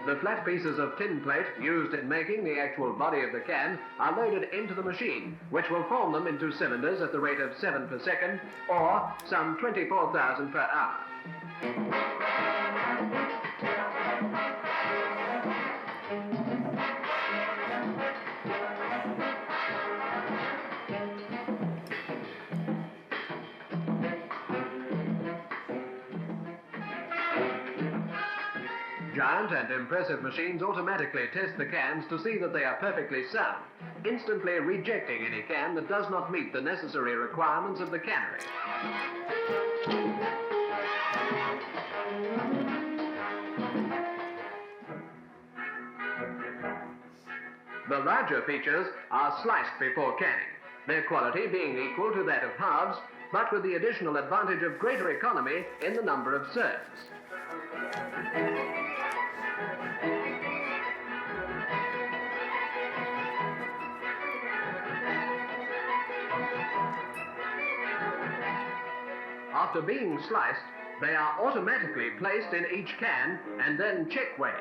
The flat pieces of tin plate used in making the actual body of the can are loaded into the machine, which will form them into cylinders at the rate of 7 per second, or some 24,000 per hour. Giant and impressive machines automatically test the cans to see that they are perfectly sound, instantly rejecting any can that does not meet the necessary requirements of the cannery. The larger features are sliced before canning, their quality being equal to that of halves, but with the additional advantage of greater economy in the number of serves. After being sliced, they are automatically placed in each can and then check weighed.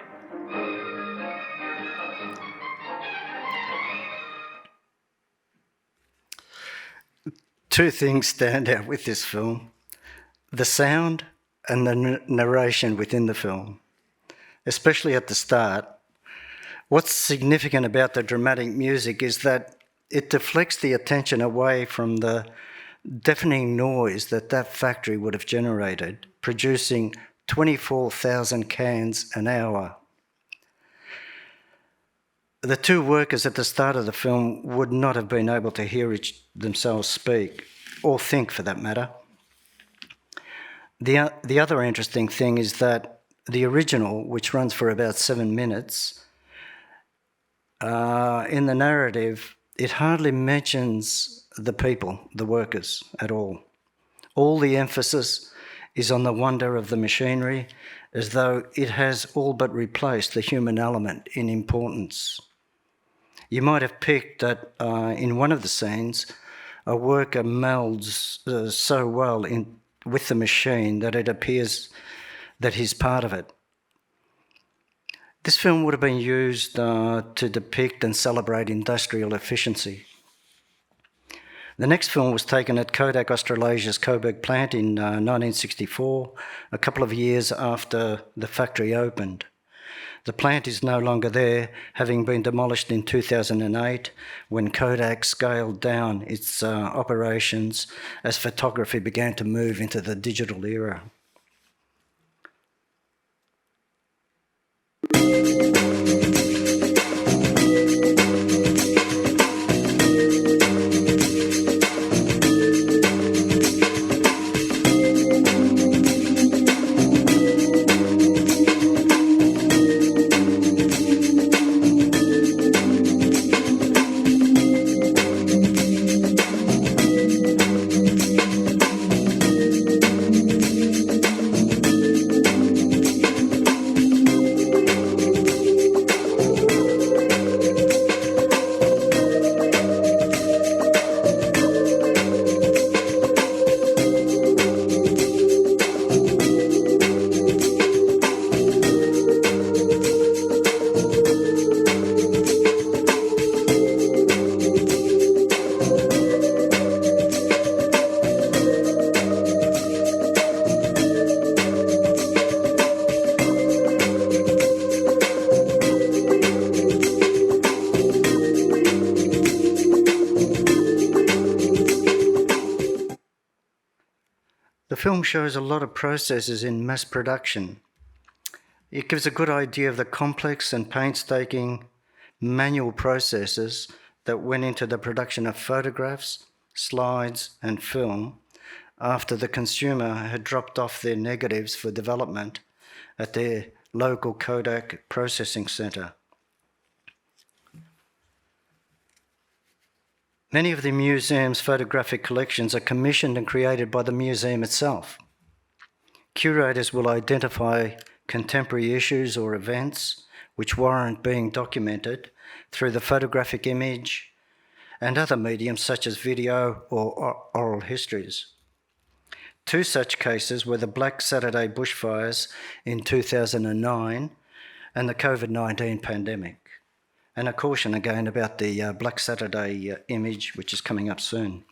Two things stand out with this film: the sound and the narration within the film, especially at the start. What's significant about the dramatic music is that it deflects the attention away from the deafening noise that factory would have generated, producing 24,000 cans an hour. The 2 workers at the start of the film would not have been able to hear themselves speak, or think for that matter. The other interesting thing is that the original, which runs for about 7 minutes, in the narrative, it hardly mentions the people, the workers, at all. All the emphasis is on the wonder of the machinery, as though it has all but replaced the human element in importance. You might have picked that in one of the scenes, a worker melds so well with the machine that it appears that he's part of it. This film would have been used to depict and celebrate industrial efficiency. The next film was taken at Kodak Australasia's Coburg plant in 1964, a couple of years after the factory opened. The plant is no longer there, having been demolished in 2008 when Kodak scaled down its operations as photography began to move into the digital era. film shows a lot of processes in mass production. It gives a good idea of the complex and painstaking manual processes that went into the production of photographs, slides, and film after the consumer had dropped off their negatives for development at their local Kodak processing centre. Many of the museum's photographic collections are commissioned and created by the museum itself. Curators will identify contemporary issues or events which warrant being documented through the photographic image and other mediums such as video or oral histories. Two such cases were the Black Saturday bushfires in 2009 and the COVID-19 pandemic. And a caution again about the Black Saturday image, which is coming up soon.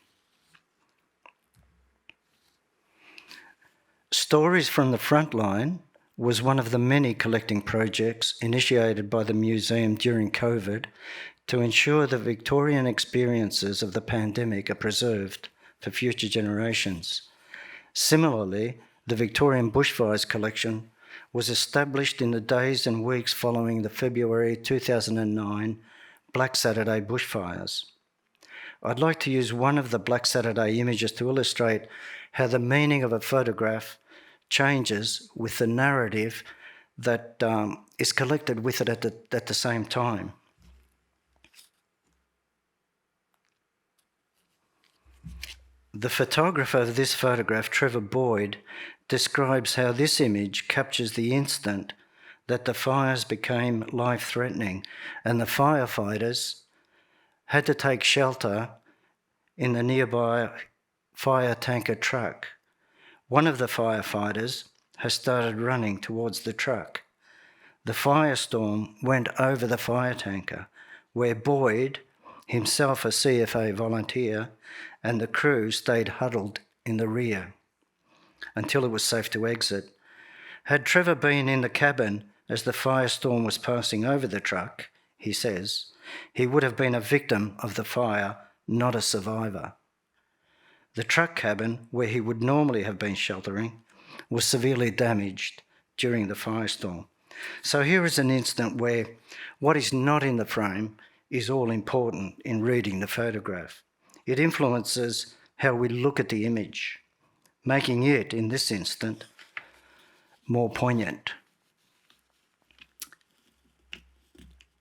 Stories from the Frontline was one of the many collecting projects initiated by the museum during COVID to ensure the Victorian experiences of the pandemic are preserved for future generations. Similarly, the Victorian Bushfires collection was established in the days and weeks following the February 2009 Black Saturday bushfires. I'd like to use one of the Black Saturday images to illustrate how the meaning of a photograph changes with the narrative that is collected with it at the same time. The photographer of this photograph, Trevor Boyd, describes how this image captures the instant that the fires became life-threatening and the firefighters had to take shelter in the nearby fire tanker truck. One of the firefighters has started running towards the truck. The firestorm went over the fire tanker, where Boyd, himself a CFA volunteer, and the crew stayed huddled in the rear until it was safe to exit. Had Trevor been in the cabin as the firestorm was passing over the truck, he says, he would have been a victim of the fire, not a survivor. The truck cabin, where he would normally have been sheltering, was severely damaged during the firestorm. So here is an instant where what is not in the frame is all important in reading the photograph. It influences how we look at the image, making it, in this instant, more poignant.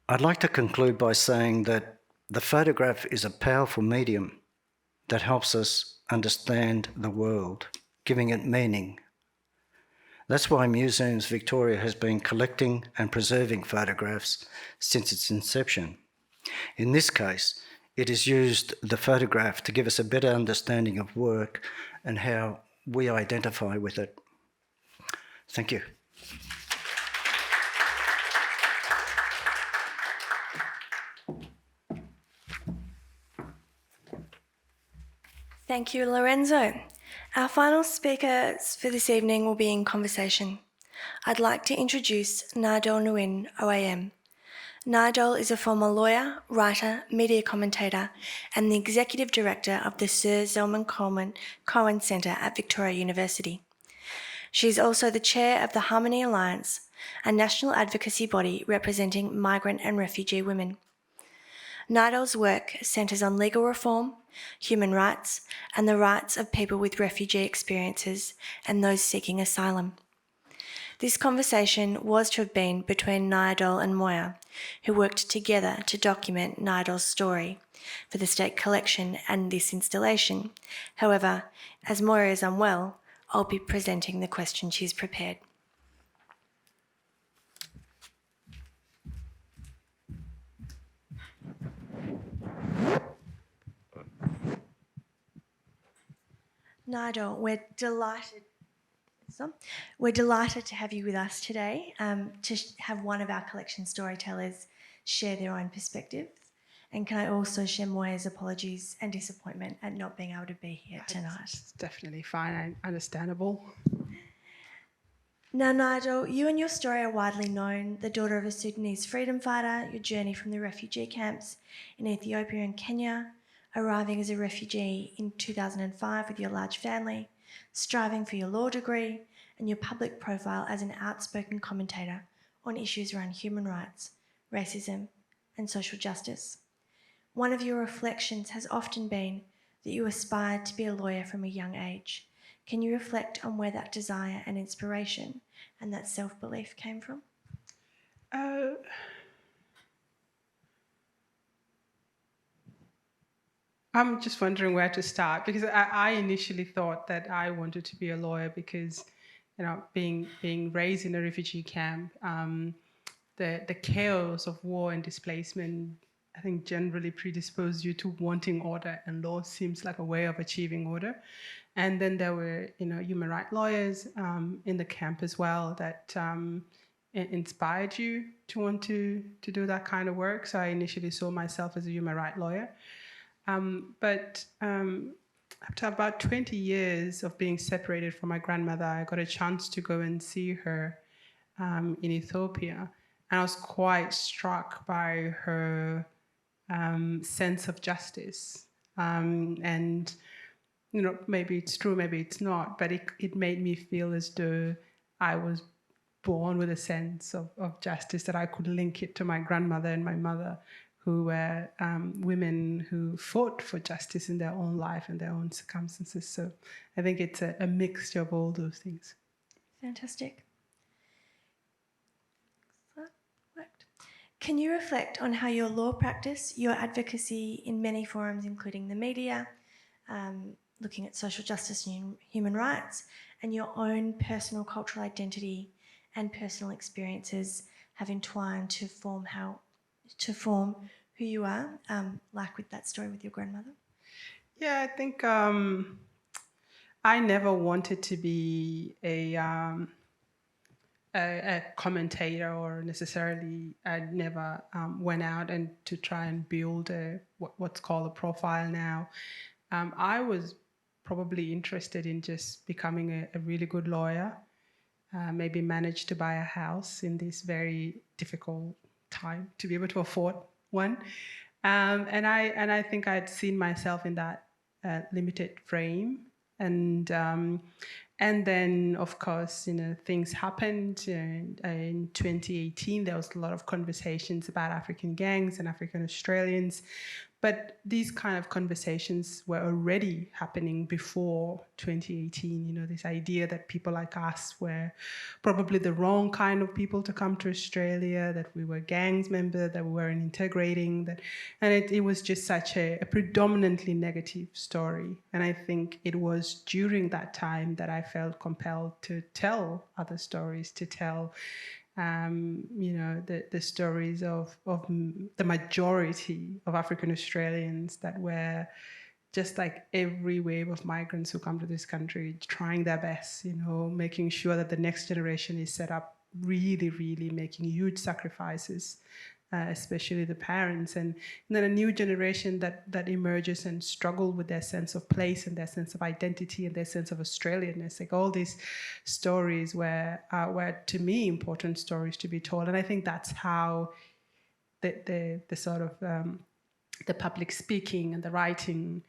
I'd like to conclude by saying that the photograph is a powerful medium that helps us understand the world, giving it meaning. That's why Museums Victoria has been collecting and preserving photographs since its inception. In this case, it has used the photograph to give us a better understanding of work and how we identify with it. Thank you. Thank you, Lorenzo. Our final speakers for this evening will be in conversation. I'd like to introduce Nyadol Nyuon OAM. Nyadol is a former lawyer, writer, media commentator, and the executive director of the Sir Zelman Cowan Centre at Victoria University. She is also the chair of the Harmony Alliance, a national advocacy body representing migrant and refugee women. Nyadol's work centres on legal reform, human rights, and the rights of people with refugee experiences and those seeking asylum. This conversation was to have been between Nyadol and Moya, who worked together to document Nyadol's story for the state collection and this installation. However, as Moya is unwell, I'll be presenting the question she's prepared. Nyadol, we're delighted to have you with us today, to have one of our collection storytellers share their own perspectives. And can I also share Moya's apologies and disappointment at not being able to be here tonight? It's definitely fine and understandable. Now, Nyadol, you and your story are widely known, the daughter of a Sudanese freedom fighter, your journey from the refugee camps in Ethiopia and Kenya, arriving as a refugee in 2005 with your large family, striving for your law degree, and your public profile as an outspoken commentator on issues around human rights, racism, and social justice. One of your reflections has often been that you aspired to be a lawyer from a young age. Can you reflect on where that desire and inspiration and that self-belief came from? I'm just wondering where to start, because I initially thought that I wanted to be a lawyer because, being raised in a refugee camp, the chaos of war and displacement, I think, generally predispose you to wanting order, and law seems like a way of achieving order. And then there were, human rights lawyers in the camp as well that inspired you to want to do that kind of work. So I initially saw myself as a human rights lawyer. But after about 20 years of being separated from my grandmother, I got a chance to go and see her in Ethiopia. And I was quite struck by her sense of justice. And, maybe it's true, maybe it's not, but it made me feel as though I was born with a sense of justice, that I could link it to my grandmother and my mother, who were women who fought for justice in their own life and their own circumstances. So I think it's a mixture of all those things. Fantastic. That worked. Can you reflect on how your law practice, your advocacy in many forums, including the media, looking at social justice and human rights, and your own personal cultural identity and personal experiences have entwined to form who you are, like with that story with your grandmother? Yeah, I think I never wanted to be a commentator, or necessarily I never went out and to try and build what's called a profile now. I was probably interested in just becoming a really good lawyer, maybe manage to buy a house in this very difficult time to be able to afford one. And I think I'd seen myself in that limited frame. And then, of course, things happened. In 2018, there was a lot of conversations about African gangs and African Australians. But these kind of conversations were already happening before 2018. This idea that people like us were probably the wrong kind of people to come to Australia, that we were gangs members, that we weren't integrating, and it was just such a predominantly negative story. And I think it was during that time that I felt compelled to tell other stories, to tell the stories of the majority of African Australians that were just like every wave of migrants who come to this country, trying their best, making sure that the next generation is set up, really, really making huge sacrifices, especially the parents, and then a new generation that emerges and struggle with their sense of place and their sense of identity and their sense of Australianness. Like all these stories were to me important stories to be told, and I think that's how the sort of the public speaking and the writing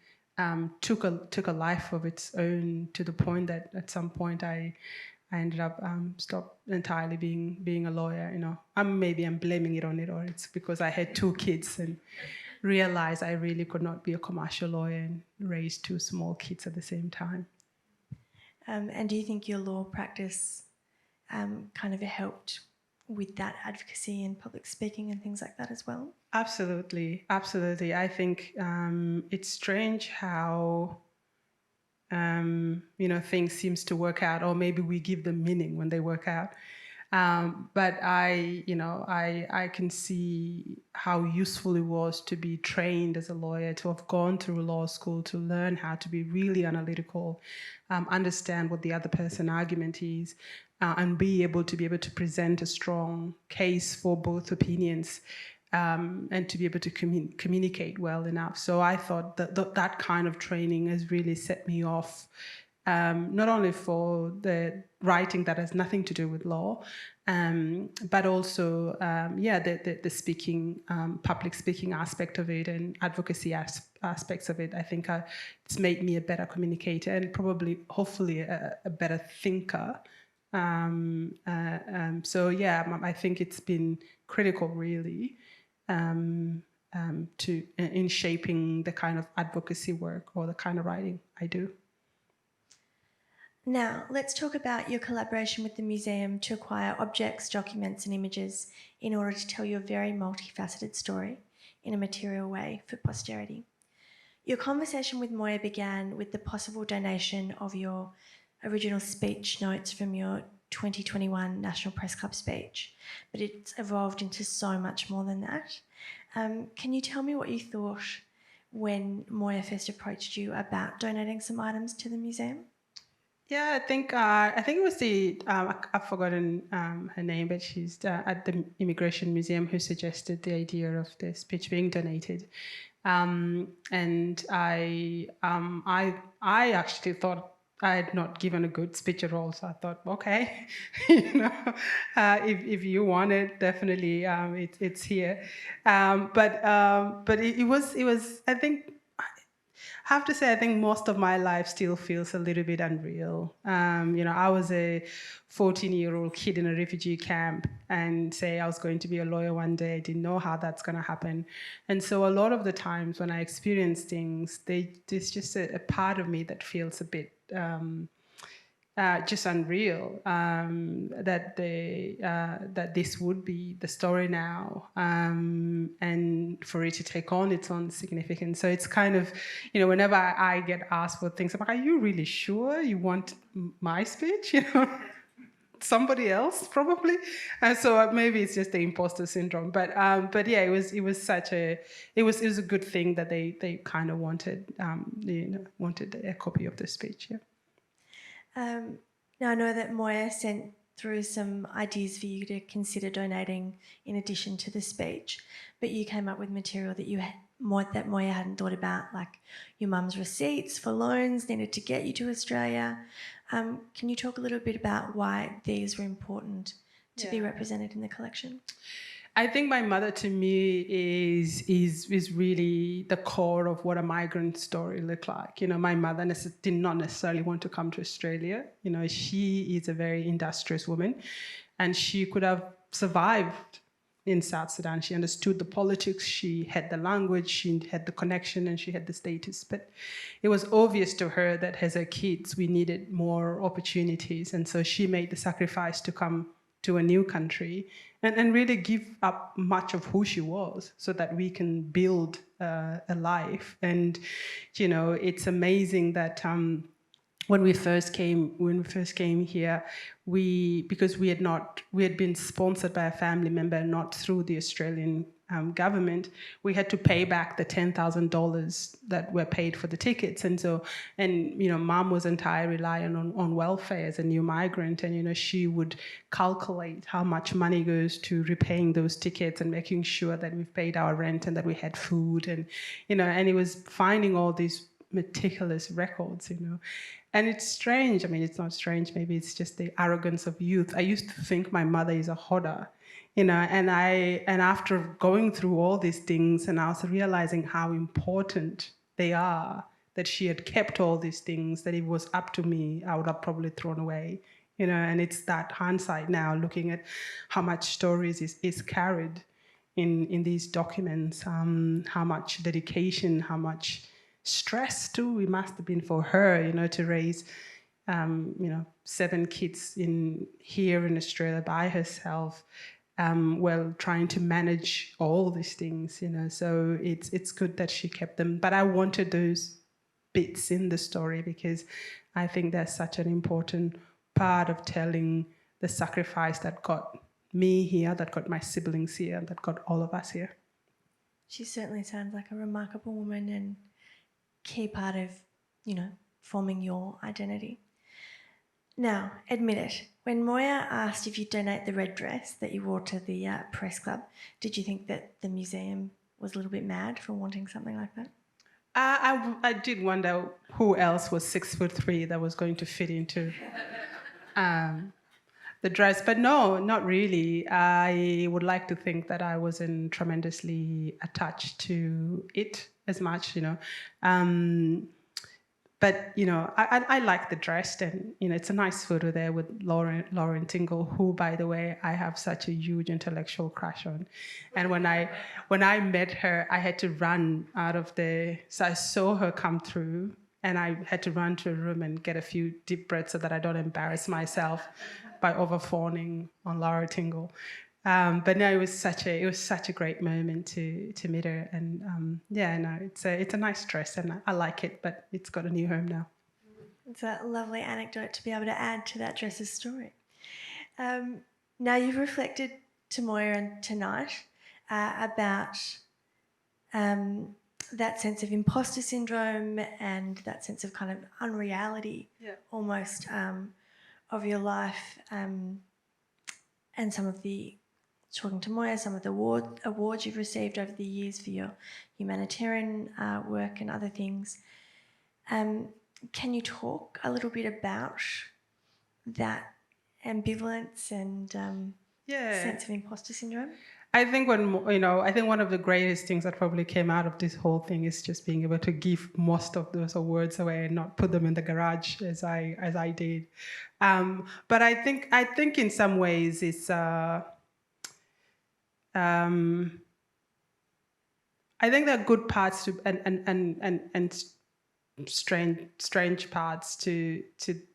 took a life of its own, to the point that at some point I ended up stopped entirely being a lawyer. Maybe I'm blaming it on it, or it's because I had 2 kids and realized I really could not be a commercial lawyer and raise 2 small kids at the same time. And do you think your law practice kind of helped with that advocacy and public speaking and things like that as well? Absolutely, absolutely. I think it's strange how things seems to work out, or maybe we give them meaning when they work out. But I can see how useful it was to be trained as a lawyer, to have gone through law school, to learn how to be really analytical, understand what the other person's argument is, and be able to present a strong case for both opinions. And to be able to communicate well enough. So I thought that kind of training has really set me off not only for the writing that has nothing to do with law, but also, the speaking, public speaking aspect of it and advocacy aspects of it. I think it's made me a better communicator and probably, hopefully, a better thinker. I think it's been critical, really, in shaping the kind of advocacy work or the kind of writing I do. Now, let's talk about your collaboration with the museum to acquire objects, documents and images in order to tell your very multifaceted story in a material way for posterity. Your conversation with Moya began with the possible donation of your original speech notes from your 2021 National Press Club speech, but it's evolved into so much more than that. Can you tell me what you thought when Moya first approached you about donating some items to the museum? Yeah, I think it was I've forgotten her name, but she's at the Immigration Museum who suggested the idea of the speech being donated, and I actually thought I had not given a good speech at all, so I thought, okay, if you want it, definitely, it's here, but it was I think. I have to say, I think most of my life still feels a little bit unreal. I was a 14-year-old kid in a refugee camp and say I was going to be a lawyer one day. I didn't know how that's going to happen. And so a lot of the times when I experience things, there's just a part of me that feels a bit just unreal, that this would be the story now, and for it to take on its own significance. So it's kind of, whenever I get asked for things, I'm like, are you really sure you want my speech? Somebody else probably, and so maybe it's just the imposter syndrome. But yeah, it was a good thing that they kind of wanted a copy of the speech. Yeah. Now I know that Moya sent through some ideas for you to consider donating in addition to the speech, but you came up with material that Moya hadn't thought about, like your mum's receipts for loans needed to get you to Australia. Can you talk a little bit about why these were important to be represented in the collection? I think my mother, to me, is really the core of what a migrant story looked like. My mother did not necessarily want to come to Australia. She is a very industrious woman, and she could have survived in South Sudan. She understood the politics, she had the language, she had the connection, and she had the status. But it was obvious to her that as her kids, we needed more opportunities. And so she made the sacrifice to come to a new country and really give up much of who she was so that we can build a life. And, it's amazing that when we first came here, because we had been sponsored by a family member, not through the Australian government, we had to pay back the $10,000 that were paid for the tickets. And so, mom was entirely reliant on welfare as a new migrant. And, she would calculate how much money goes to repaying those tickets and making sure that we've paid our rent and that we had food. And, and it was finding all these meticulous records, And it's strange. I mean, it's not strange. Maybe it's just the arrogance of youth. I used to think my mother is a hoarder, and after going through all these things, and I was realizing how important they are, that she had kept all these things, that it was up to me, I would have probably thrown away, and it's that hindsight now, looking at how much stories is carried in these documents, how much dedication, how much stress too it must have been for her, to raise 7 kids here in Australia by herself, while trying to manage all these things, so it's good that she kept them. But I wanted those bits in the story because I think that's such an important part of telling the sacrifice that got me here, that got my siblings here, and that got all of us here. She certainly sounds like a remarkable woman and key part of, forming your identity. Now, admit it, when Moya asked if you'd donate the red dress that you wore to the press club, did you think that the museum was a little bit mad for wanting something like that? I did wonder who else was 6'3" that was going to fit into the dress, but no, not really. I would like to think that I wasn't tremendously attached to it as much, But I like the dress, and it's a nice photo there with Lauren Tingle, who, by the way, I have such a huge intellectual crush on. And when I met her, I had to run so I saw her come through, and I had to run to a room and get a few deep breaths so that I don't embarrass myself by over-fawning on Laura Tingle. But no, it was such a great moment to meet her, and it's a nice dress, and I like it, but it's got a new home now. It's a lovely anecdote to be able to add to that dress's story. Now you've reflected to Moya and tonight about that sense of imposter syndrome and that sense of kind of unreality, almost, of your life, and some of the, talking to Moya, some of the awards you've received over the years for your humanitarian work and other things. Can you talk a little bit about that ambivalence and sense of imposter syndrome? I think one of the greatest things that probably came out of this whole thing is just being able to give most of those awards away and not put them in the garage as I did. But I think in some ways it's I think there are good parts to and strange parts to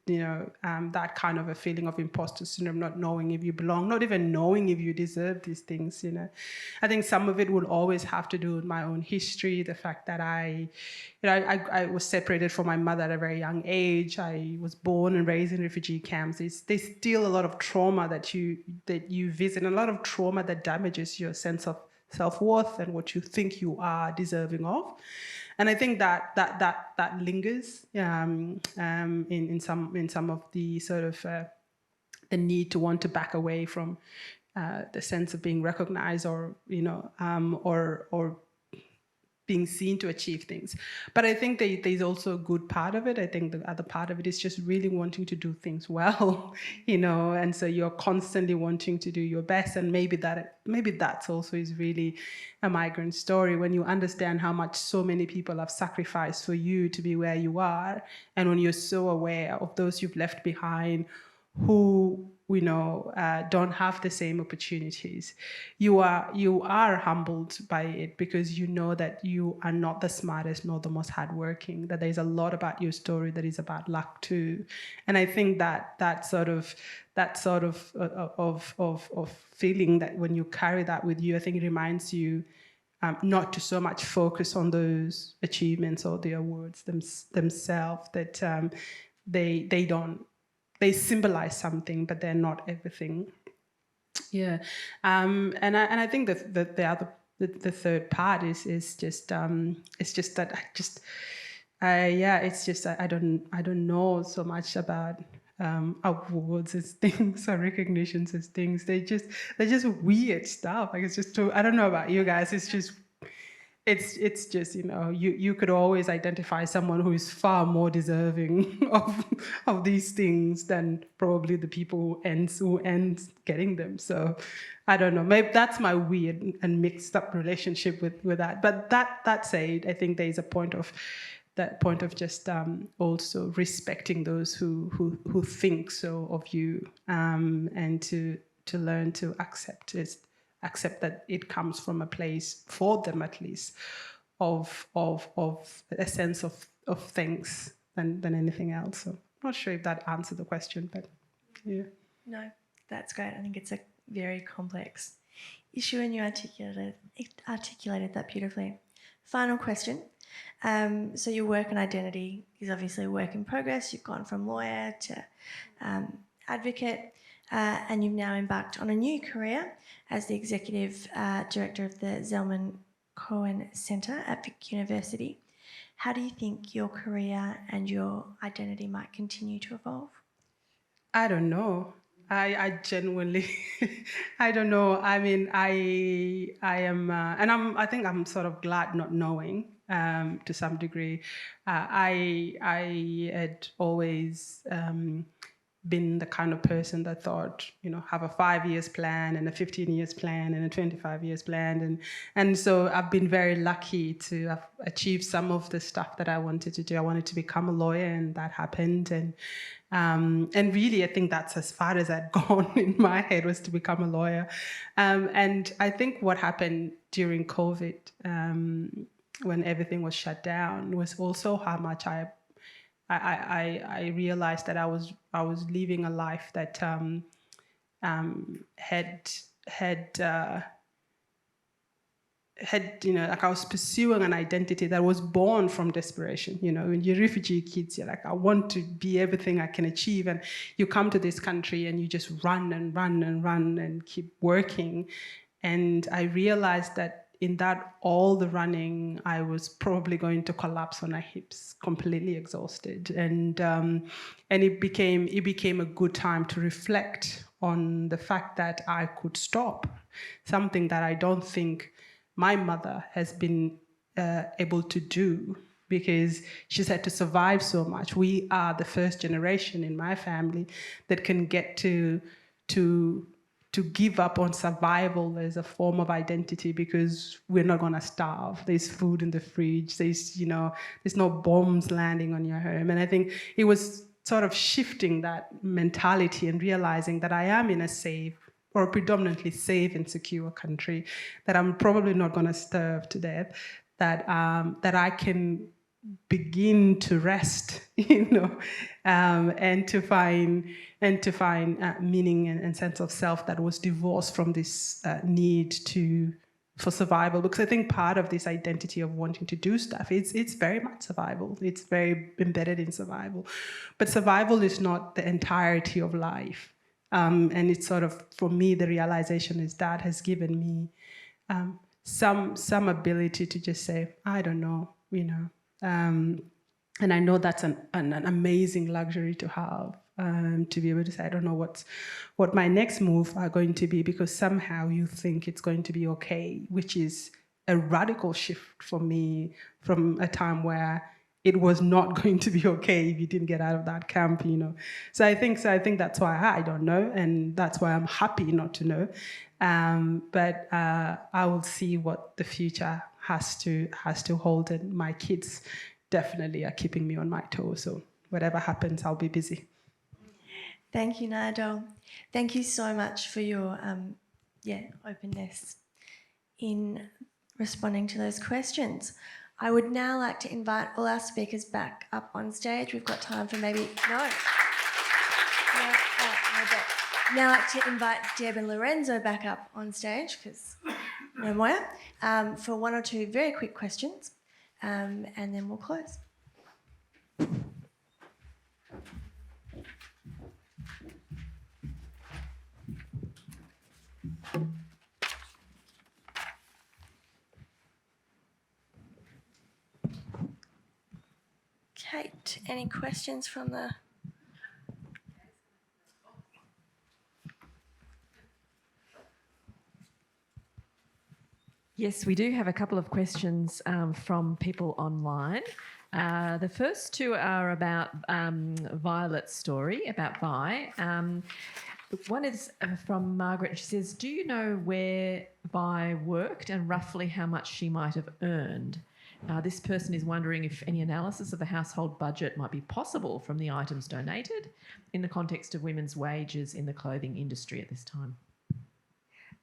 that kind of a feeling of imposter syndrome, not knowing if you belong, not even knowing if you deserve these things. I think some of it will always have to do with my own history, the fact that I was separated from my mother at a very young age. I was born and raised in refugee camps. There's still a lot of trauma that you visit, and a lot of trauma that damages your sense of self-worth and what you think you are deserving of. And I think that lingers in some of the sort of the need to want to back away from the sense of being recognized or being seen to achieve things. But I think there's also a good part of it. I think the other part of it is just really wanting to do things well, and so you're constantly wanting to do your best. And maybe that's also is really a migrant story, when you understand how much so many people have sacrificed for you to be where you are, and when you're so aware of those you've left behind who don't have the same opportunities. You are humbled by it, because you know that you are not the smartest nor the most hardworking, that there's a lot about your story that is about luck too. And I think that sort of feeling, that when you carry that with you, I think it reminds you not to so much focus on those achievements or the awards themselves, that they symbolize something, but they're not everything. Yeah, and I think that the third part is just it's just that I don't know so much about awards as things or recognitions as things. They're just weird stuff. Like, it's just I don't know about you guys. It's just you could always identify someone who is far more deserving of these things than probably the people who ends getting them. So I don't know, maybe that's my weird and mixed up relationship with that. But that said, I think there's a point of just also respecting those who think so of you, and to learn to accept that it comes from a place, for them at least, of a sense of things than anything else. So I'm not sure if that answered the question, but yeah. No, that's great. I think it's a very complex issue, and you articulated that beautifully. Final question. So your work and identity is obviously a work in progress. You've gone from lawyer to advocate, and you've now embarked on a new career as the Executive Director of the Zelman Cowan Centre at Vic University. How do you think your career and your identity might continue to evolve? I don't know. I genuinely, I don't know. I mean, I am, and I think I'm sort of glad not knowing, to some degree. I had always been the kind of person that thought, have a 5 years plan and a 15 years plan and a 25 years plan. And so I've been very lucky to have achieved some of the stuff that I wanted to do. I wanted to become a lawyer, and that happened. And really, I think that's as far as I'd gone in my head, was to become a lawyer. And I think what happened during COVID, when everything was shut down, was also how much I realized that I was living a life that had like I was pursuing an identity that was born from desperation. When you're refugee kids, you're like, I want to be everything I can achieve, and you come to this country and you just run and run and run and keep working. And I realized that in that all the running, I was probably going to collapse on my hips, completely exhausted. And it became a good time to reflect on the fact that I could stop, something that I don't think my mother has been able to do, because she's had to survive so much. We are the first generation in my family that can get to give up on survival as a form of identity, because we're not going to starve. There's food in the fridge. There's no bombs landing on your home. And I think it was sort of shifting that mentality and realizing that I am in a safe, or a predominantly safe and secure country, that I'm probably not going to starve to death, that I can begin to rest, and to find meaning and sense of self that was divorced from this need for survival. Because I think part of this identity of wanting to do stuff, it's very much survival. It's very embedded in survival, but survival is not the entirety of life. And it's sort of, for me, the realization is that has given me some ability to just say, I don't know, and I know that's an amazing luxury to have, to be able to say, I don't know what my next move are going to be, because somehow you think it's going to be okay, which is a radical shift for me from a time where it was not going to be okay if you didn't get out of that camp, So I think that's why I don't know, and that's why I'm happy not to know. But I will see what the future has to hold, and my kids definitely are keeping me on my toes. So whatever happens, I'll be busy. Thank you, Nyadol. Thank you so much for your openness in responding to those questions. I would now like to invite all our speakers back up on stage. We've got time for maybe... No. Now I'd like to invite Deb and Lorenzo back up on stage, because no Moya, for one or two very quick questions, and then we'll close. Kate, any questions from the... Yes, we do have a couple of questions from people online. The first two are about Violet's story, about Vi. One is from Margaret. She says, do you know where Vi worked and roughly how much she might have earned? This person is wondering if any analysis of the household budget might be possible from the items donated in the context of women's wages in the clothing industry at this time.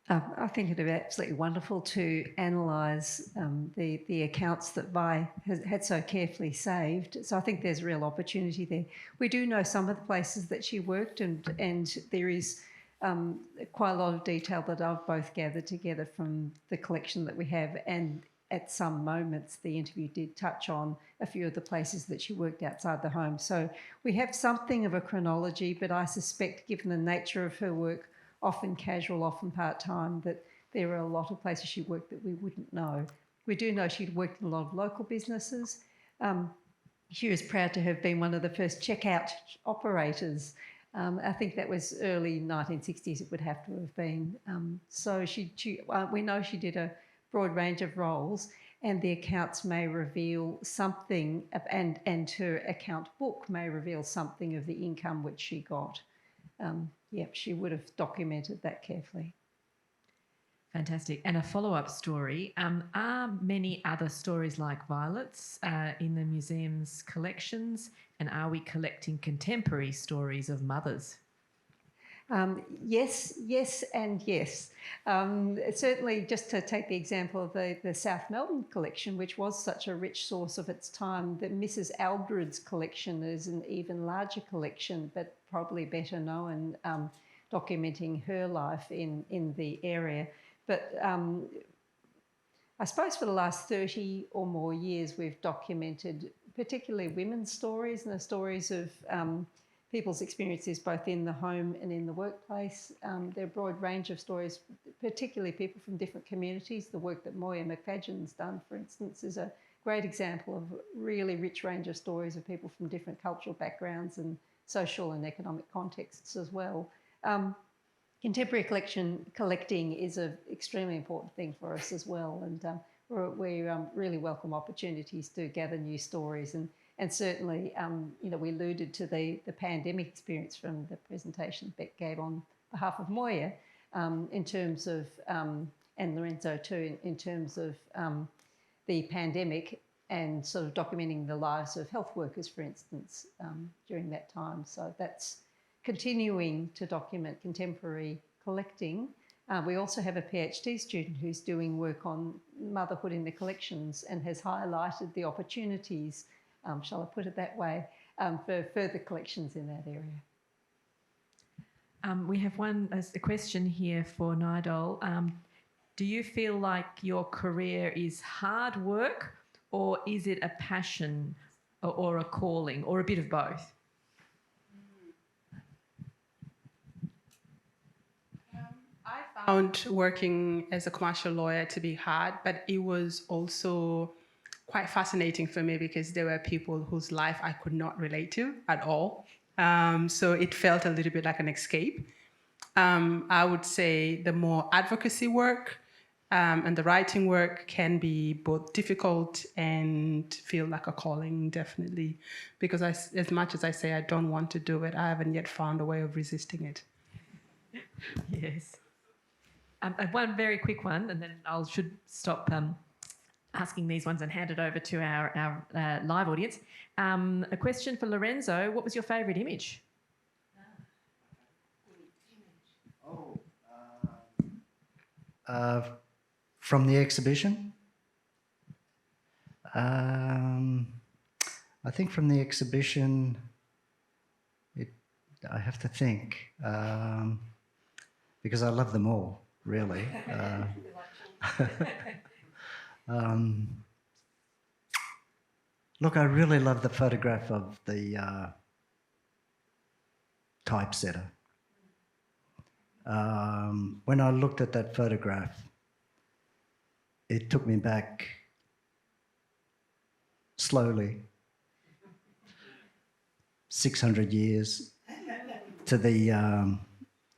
I think it would be absolutely wonderful to analyse the accounts that Vi had so carefully saved. So I think there's a real opportunity there. We do know some of the places that she worked, and there is quite a lot of detail that I've both gathered together from the collection that we have, and at some moments the interview did touch on a few of the places that she worked outside the home. So we have something of a chronology, but I suspect, given the nature of her work, often casual, often part-time, that there are a lot of places she worked that we wouldn't know. We do know she'd worked in a lot of local businesses. She was proud to have been one of the first checkout operators. I think that was early 1960s, it would have to have been. So we know she did a broad range of roles. and the accounts may reveal something, and her account book may reveal something of the income which she got. She would have documented that carefully. Fantastic. And a follow-up story. Are many other stories like Violet's in the museum's collections, and are we collecting contemporary stories of mothers? Yes, and yes. Certainly, just to take the example of the South Melbourne collection, which was such a rich source of its time, that Mrs. Aldred's collection is an even larger collection, but probably better known, documenting her life in the area. But I suppose for the last 30 or more years, we've documented particularly women's stories and the stories of people's experiences both in the home and in the workplace. There are a broad range of stories, particularly people from different communities. The work that Moya McFadzean's done, for instance, is a great example of a really rich range of stories of people from different cultural backgrounds and social and economic contexts as well. Contemporary collecting is an extremely important thing for us as well, and we really welcome opportunities to gather new stories. And certainly, we alluded to the pandemic experience from the presentation Beck gave on behalf of Moya, in terms of, and Lorenzo too, in terms of the pandemic and sort of documenting the lives of health workers, for instance, during that time. So that's continuing to document contemporary collecting. We also have a PhD student who's doing work on motherhood in the collections and has highlighted the opportunities, shall I put it that way, for further collections in that area. We have a question here for Nyadol. Do you feel like your career is hard work, or is it a passion or a calling, or a bit of both? I found working as a commercial lawyer to be hard, but it was also quite fascinating for me because there were people whose life I could not relate to at all. So it felt a little bit like an escape. I would say the more advocacy work and the writing work can be both difficult and feel like a calling, definitely. Because as much as I say I don't want to do it, I haven't yet found a way of resisting it. Yes. One very quick one, and then I should stop asking these ones and hand it over to our live audience. A question for Lorenzo. What was your favourite image? From the exhibition? I think from the exhibition, I have to think, because I love them all, really. Look, I really love the photograph of the typesetter. When I looked at that photograph, it took me back slowly 600 years to the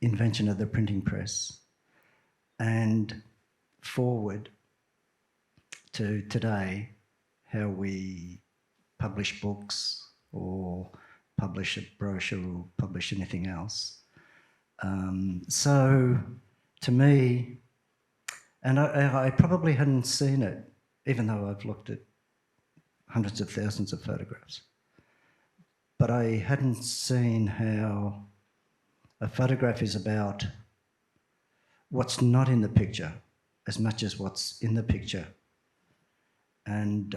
invention of the printing press, and forward to today, how we publish books or publish a brochure or publish anything else. So to me, and I probably hadn't seen it, even though I've looked at hundreds of thousands of photographs, but I hadn't seen how a photograph is about what's not in the picture as much as what's in the picture. And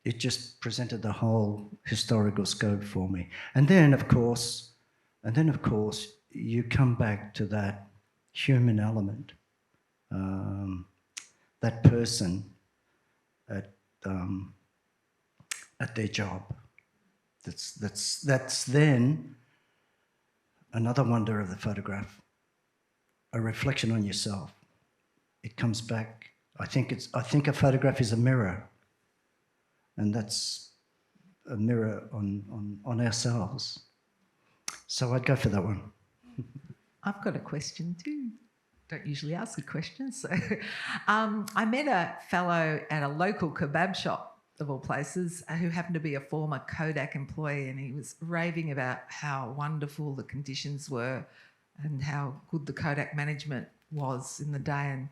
it just presented the whole historical scope for me. And then of course, you come back to that human element, that person at their job. That's then another wonder of the photograph, a reflection on yourself. It comes back. I think a photograph is a mirror, and that's a mirror on ourselves. So I'd go for that one. I've got a question too. don't usually ask good questions. So, I met a fellow at a local kebab shop, of all places, who happened to be a former Kodak employee, and he was raving about how wonderful the conditions were and how good the Kodak management was in the day and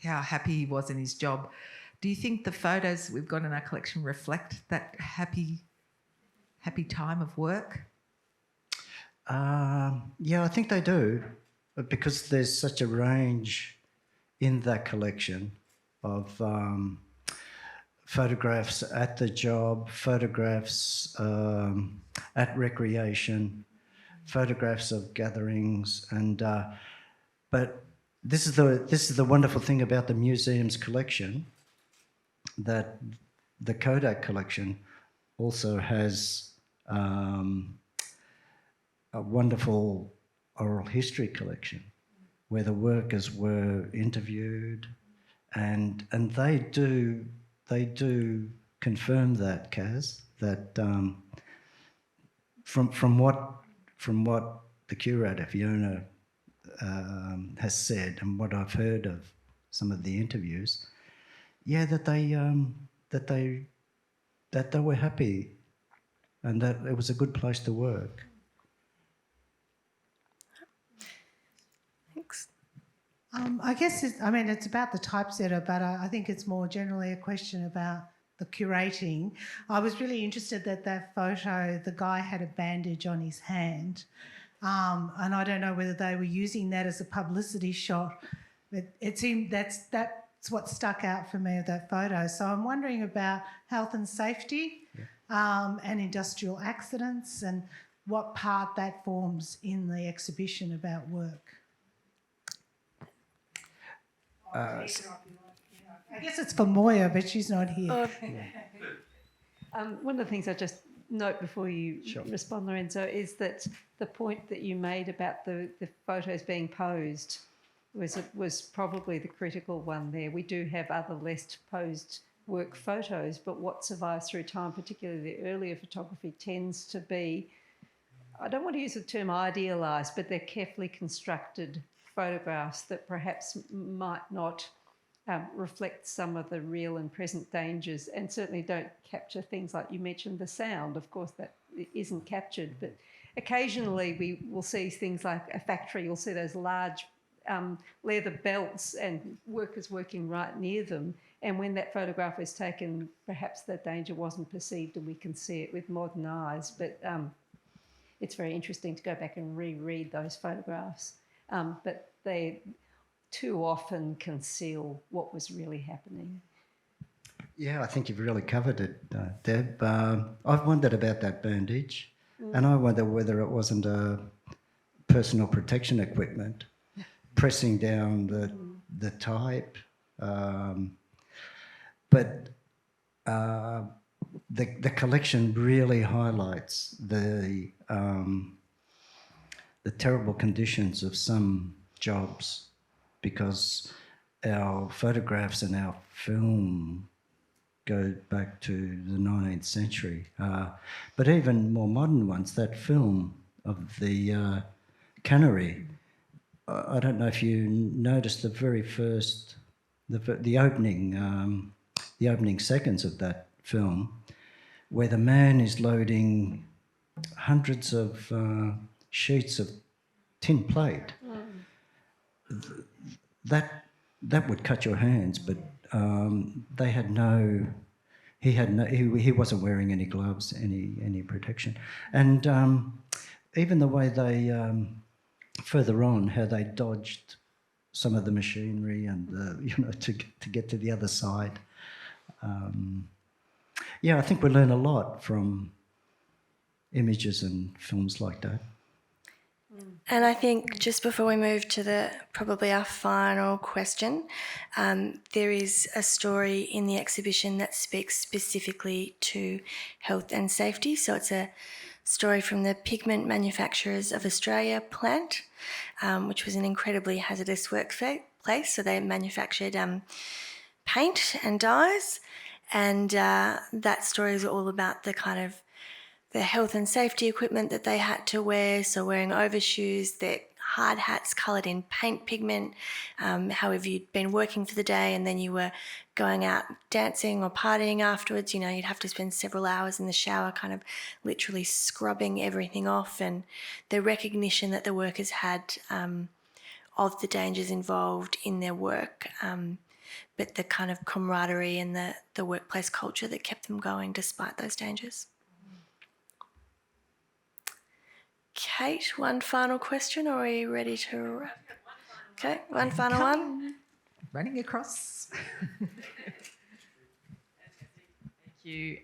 how happy he was in his job. Do you think the photos we've got in our collection reflect that happy time of work? Yeah, I think they do, because there's such a range in that collection of photographs at the job, photographs at recreation, photographs of gatherings, and but this is the wonderful thing about the museum's collection, that the Kodak collection also has a wonderful oral history collection where the workers were interviewed, and they do confirm that, Kaz, that from what the curator Fiona has said and what I've heard of some of the interviews, yeah, that they were happy and that it was a good place to work. Thanks. I guess it's about the typesetter, but I think it's more generally a question about the curating. I was really interested that photo, the guy had a bandage on his hand, and I don't know whether they were using that as a publicity shot, but it seemed that's what stuck out for me of that photo. So I'm wondering about health and safety, and industrial accidents, and what part that forms in the exhibition about work. I guess it's for Moya, but she's not here. One of the things I just note before you respond, Lorenzo, is that the point that you made about the photos being posed was probably the critical one there. We do have other less posed work photos, but what survives through time, particularly the earlier photography, tends to be, I don't want to use the term idealised, but they're carefully constructed photographs that perhaps might not reflect some of the real and present dangers, and certainly don't capture things like you mentioned, the sound. Of course, that isn't captured, but occasionally we will see things like a factory. You'll see those large leather belts and workers working right near them. And when that photograph is taken, perhaps that danger wasn't perceived and we can see it with modern eyes. But it's very interesting to go back and reread those photographs. But they too often conceal what was really happening. Yeah, I think you've really covered it, Deb. I've wondered about that bandage, and I wonder whether it wasn't a personal protection equipment pressing down the type. But the collection really highlights the terrible conditions of some jobs, because our photographs and our film go back to the 19th century. But even more modern ones, that film of the cannery, I don't know if you noticed the very first, the opening seconds of that film, where the man is loading hundreds of sheets of tin plate. That would cut your hands, but he wasn't wearing any gloves, any protection, and even the way they further on, how they dodged some of the machinery and to get to the other side. I think we learn a lot from images and films like that. And I think just before we move to probably our final question, there is a story in the exhibition that speaks specifically to health and safety. So it's a story from the Pigment Manufacturers of Australia plant, which was an incredibly hazardous workplace. So they manufactured paint and dyes, and that story is all about the kind of the health and safety equipment that they had to wear, so wearing overshoes that hard hats coloured in paint pigment, however you'd been working for the day and then you were going out dancing or partying afterwards, you'd have to spend several hours in the shower kind of literally scrubbing everything off, and the recognition that the workers had of the dangers involved in their work, but the kind of camaraderie and the workplace culture that kept them going despite those dangers. Kate, one final question, or are you ready to wrap? Okay, one final one. Running across. Thank you.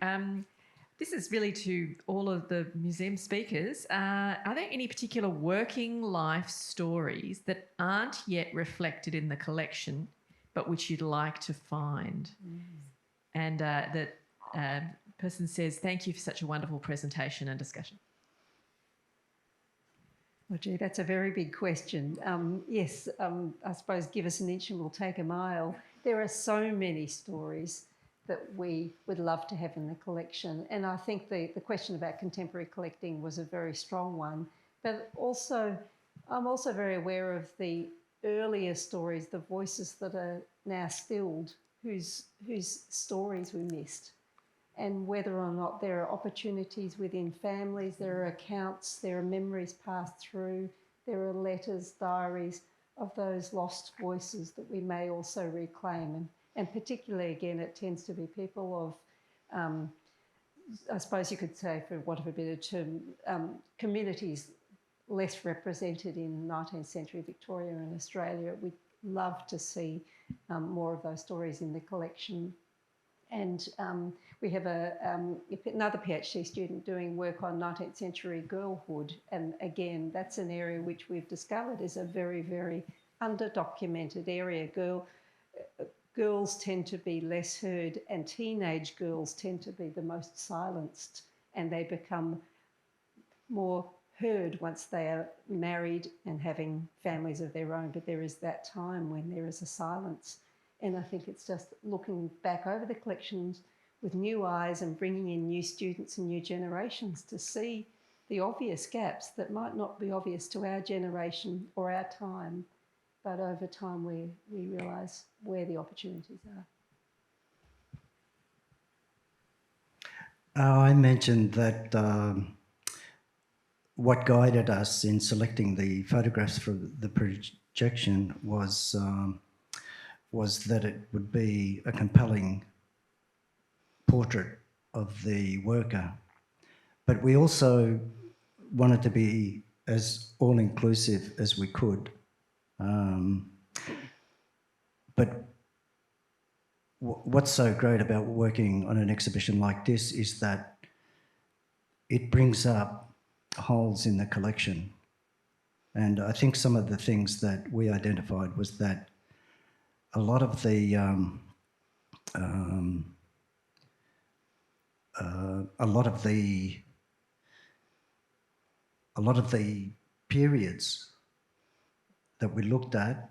This is really to all of the museum speakers. Are there any particular working life stories that aren't yet reflected in the collection, but which you'd like to find? And the person says, thank you for such a wonderful presentation and discussion. Well, gee, that's a very big question. Yes, I suppose give us an inch and we'll take a mile. There are so many stories that we would love to have in the collection. And I think the question about contemporary collecting was a very strong one. But also, I'm also very aware of the earlier stories, the voices that are now stilled, whose stories we missed. And whether or not there are opportunities within families, there are accounts, there are memories passed through, there are letters, diaries of those lost voices that we may also reclaim. And particularly, again, it tends to be people of, I suppose you could say, for want of a better term, communities less represented in 19th century Victoria and Australia. We'd love to see more of those stories in the collection. And we have another PhD student doing work on 19th century girlhood. And again, that's an area which we've discovered is a very, very under-documented area. Girls tend to be less heard, and teenage girls tend to be the most silenced, and they become more heard once they are married and having families of their own. But there is that time when there is a silence. And I think it's just looking back over the collections with new eyes and bringing in new students and new generations to see the obvious gaps that might not be obvious to our generation or our time, but over time we realise where the opportunities are. I mentioned that what guided us in selecting the photographs for the projection was that it would be a compelling portrait of the worker. But we also wanted to be as all-inclusive as we could. But what's so great about working on an exhibition like this is that it brings up holes in the collection. And I think some of the things that we identified was that a lot of the periods that we looked at,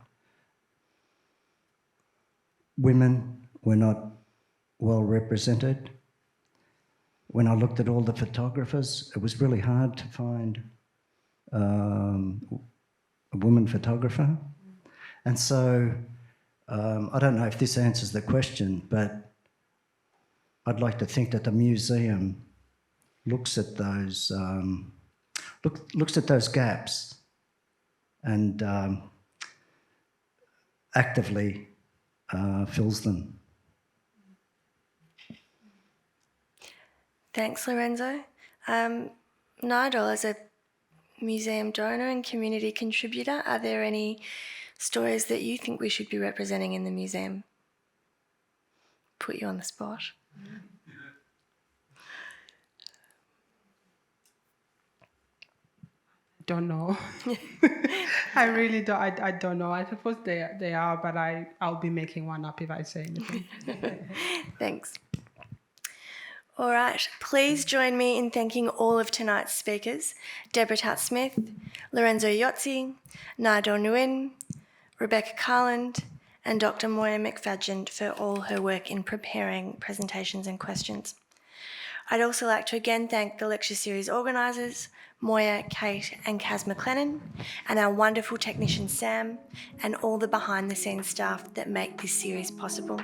women were not well represented. When I looked at all the photographers, it was really hard to find a woman photographer. And so I don't know if this answers the question, but I'd like to think that the museum looks at those gaps and actively fills them. Thanks, Lorenzo. Nyadol, as a museum donor and community contributor, are there any stories that you think we should be representing in the museum? Put you on the spot. Don't know. I really don't. I don't know. I suppose they are, but I'll be making one up if I say anything. Thanks. All right, please join me in thanking all of tonight's speakers, Deborah Tout-Smith, Lorenzo Iozzi, Nyadol Nyuon, Rebecca Carland, and Dr. Moya McFadzean for all her work in preparing presentations and questions. I'd also like to again thank the lecture series organisers, Moya, Kate and Kaz McLennan, and our wonderful technician Sam, and all the behind the scenes staff that make this series possible.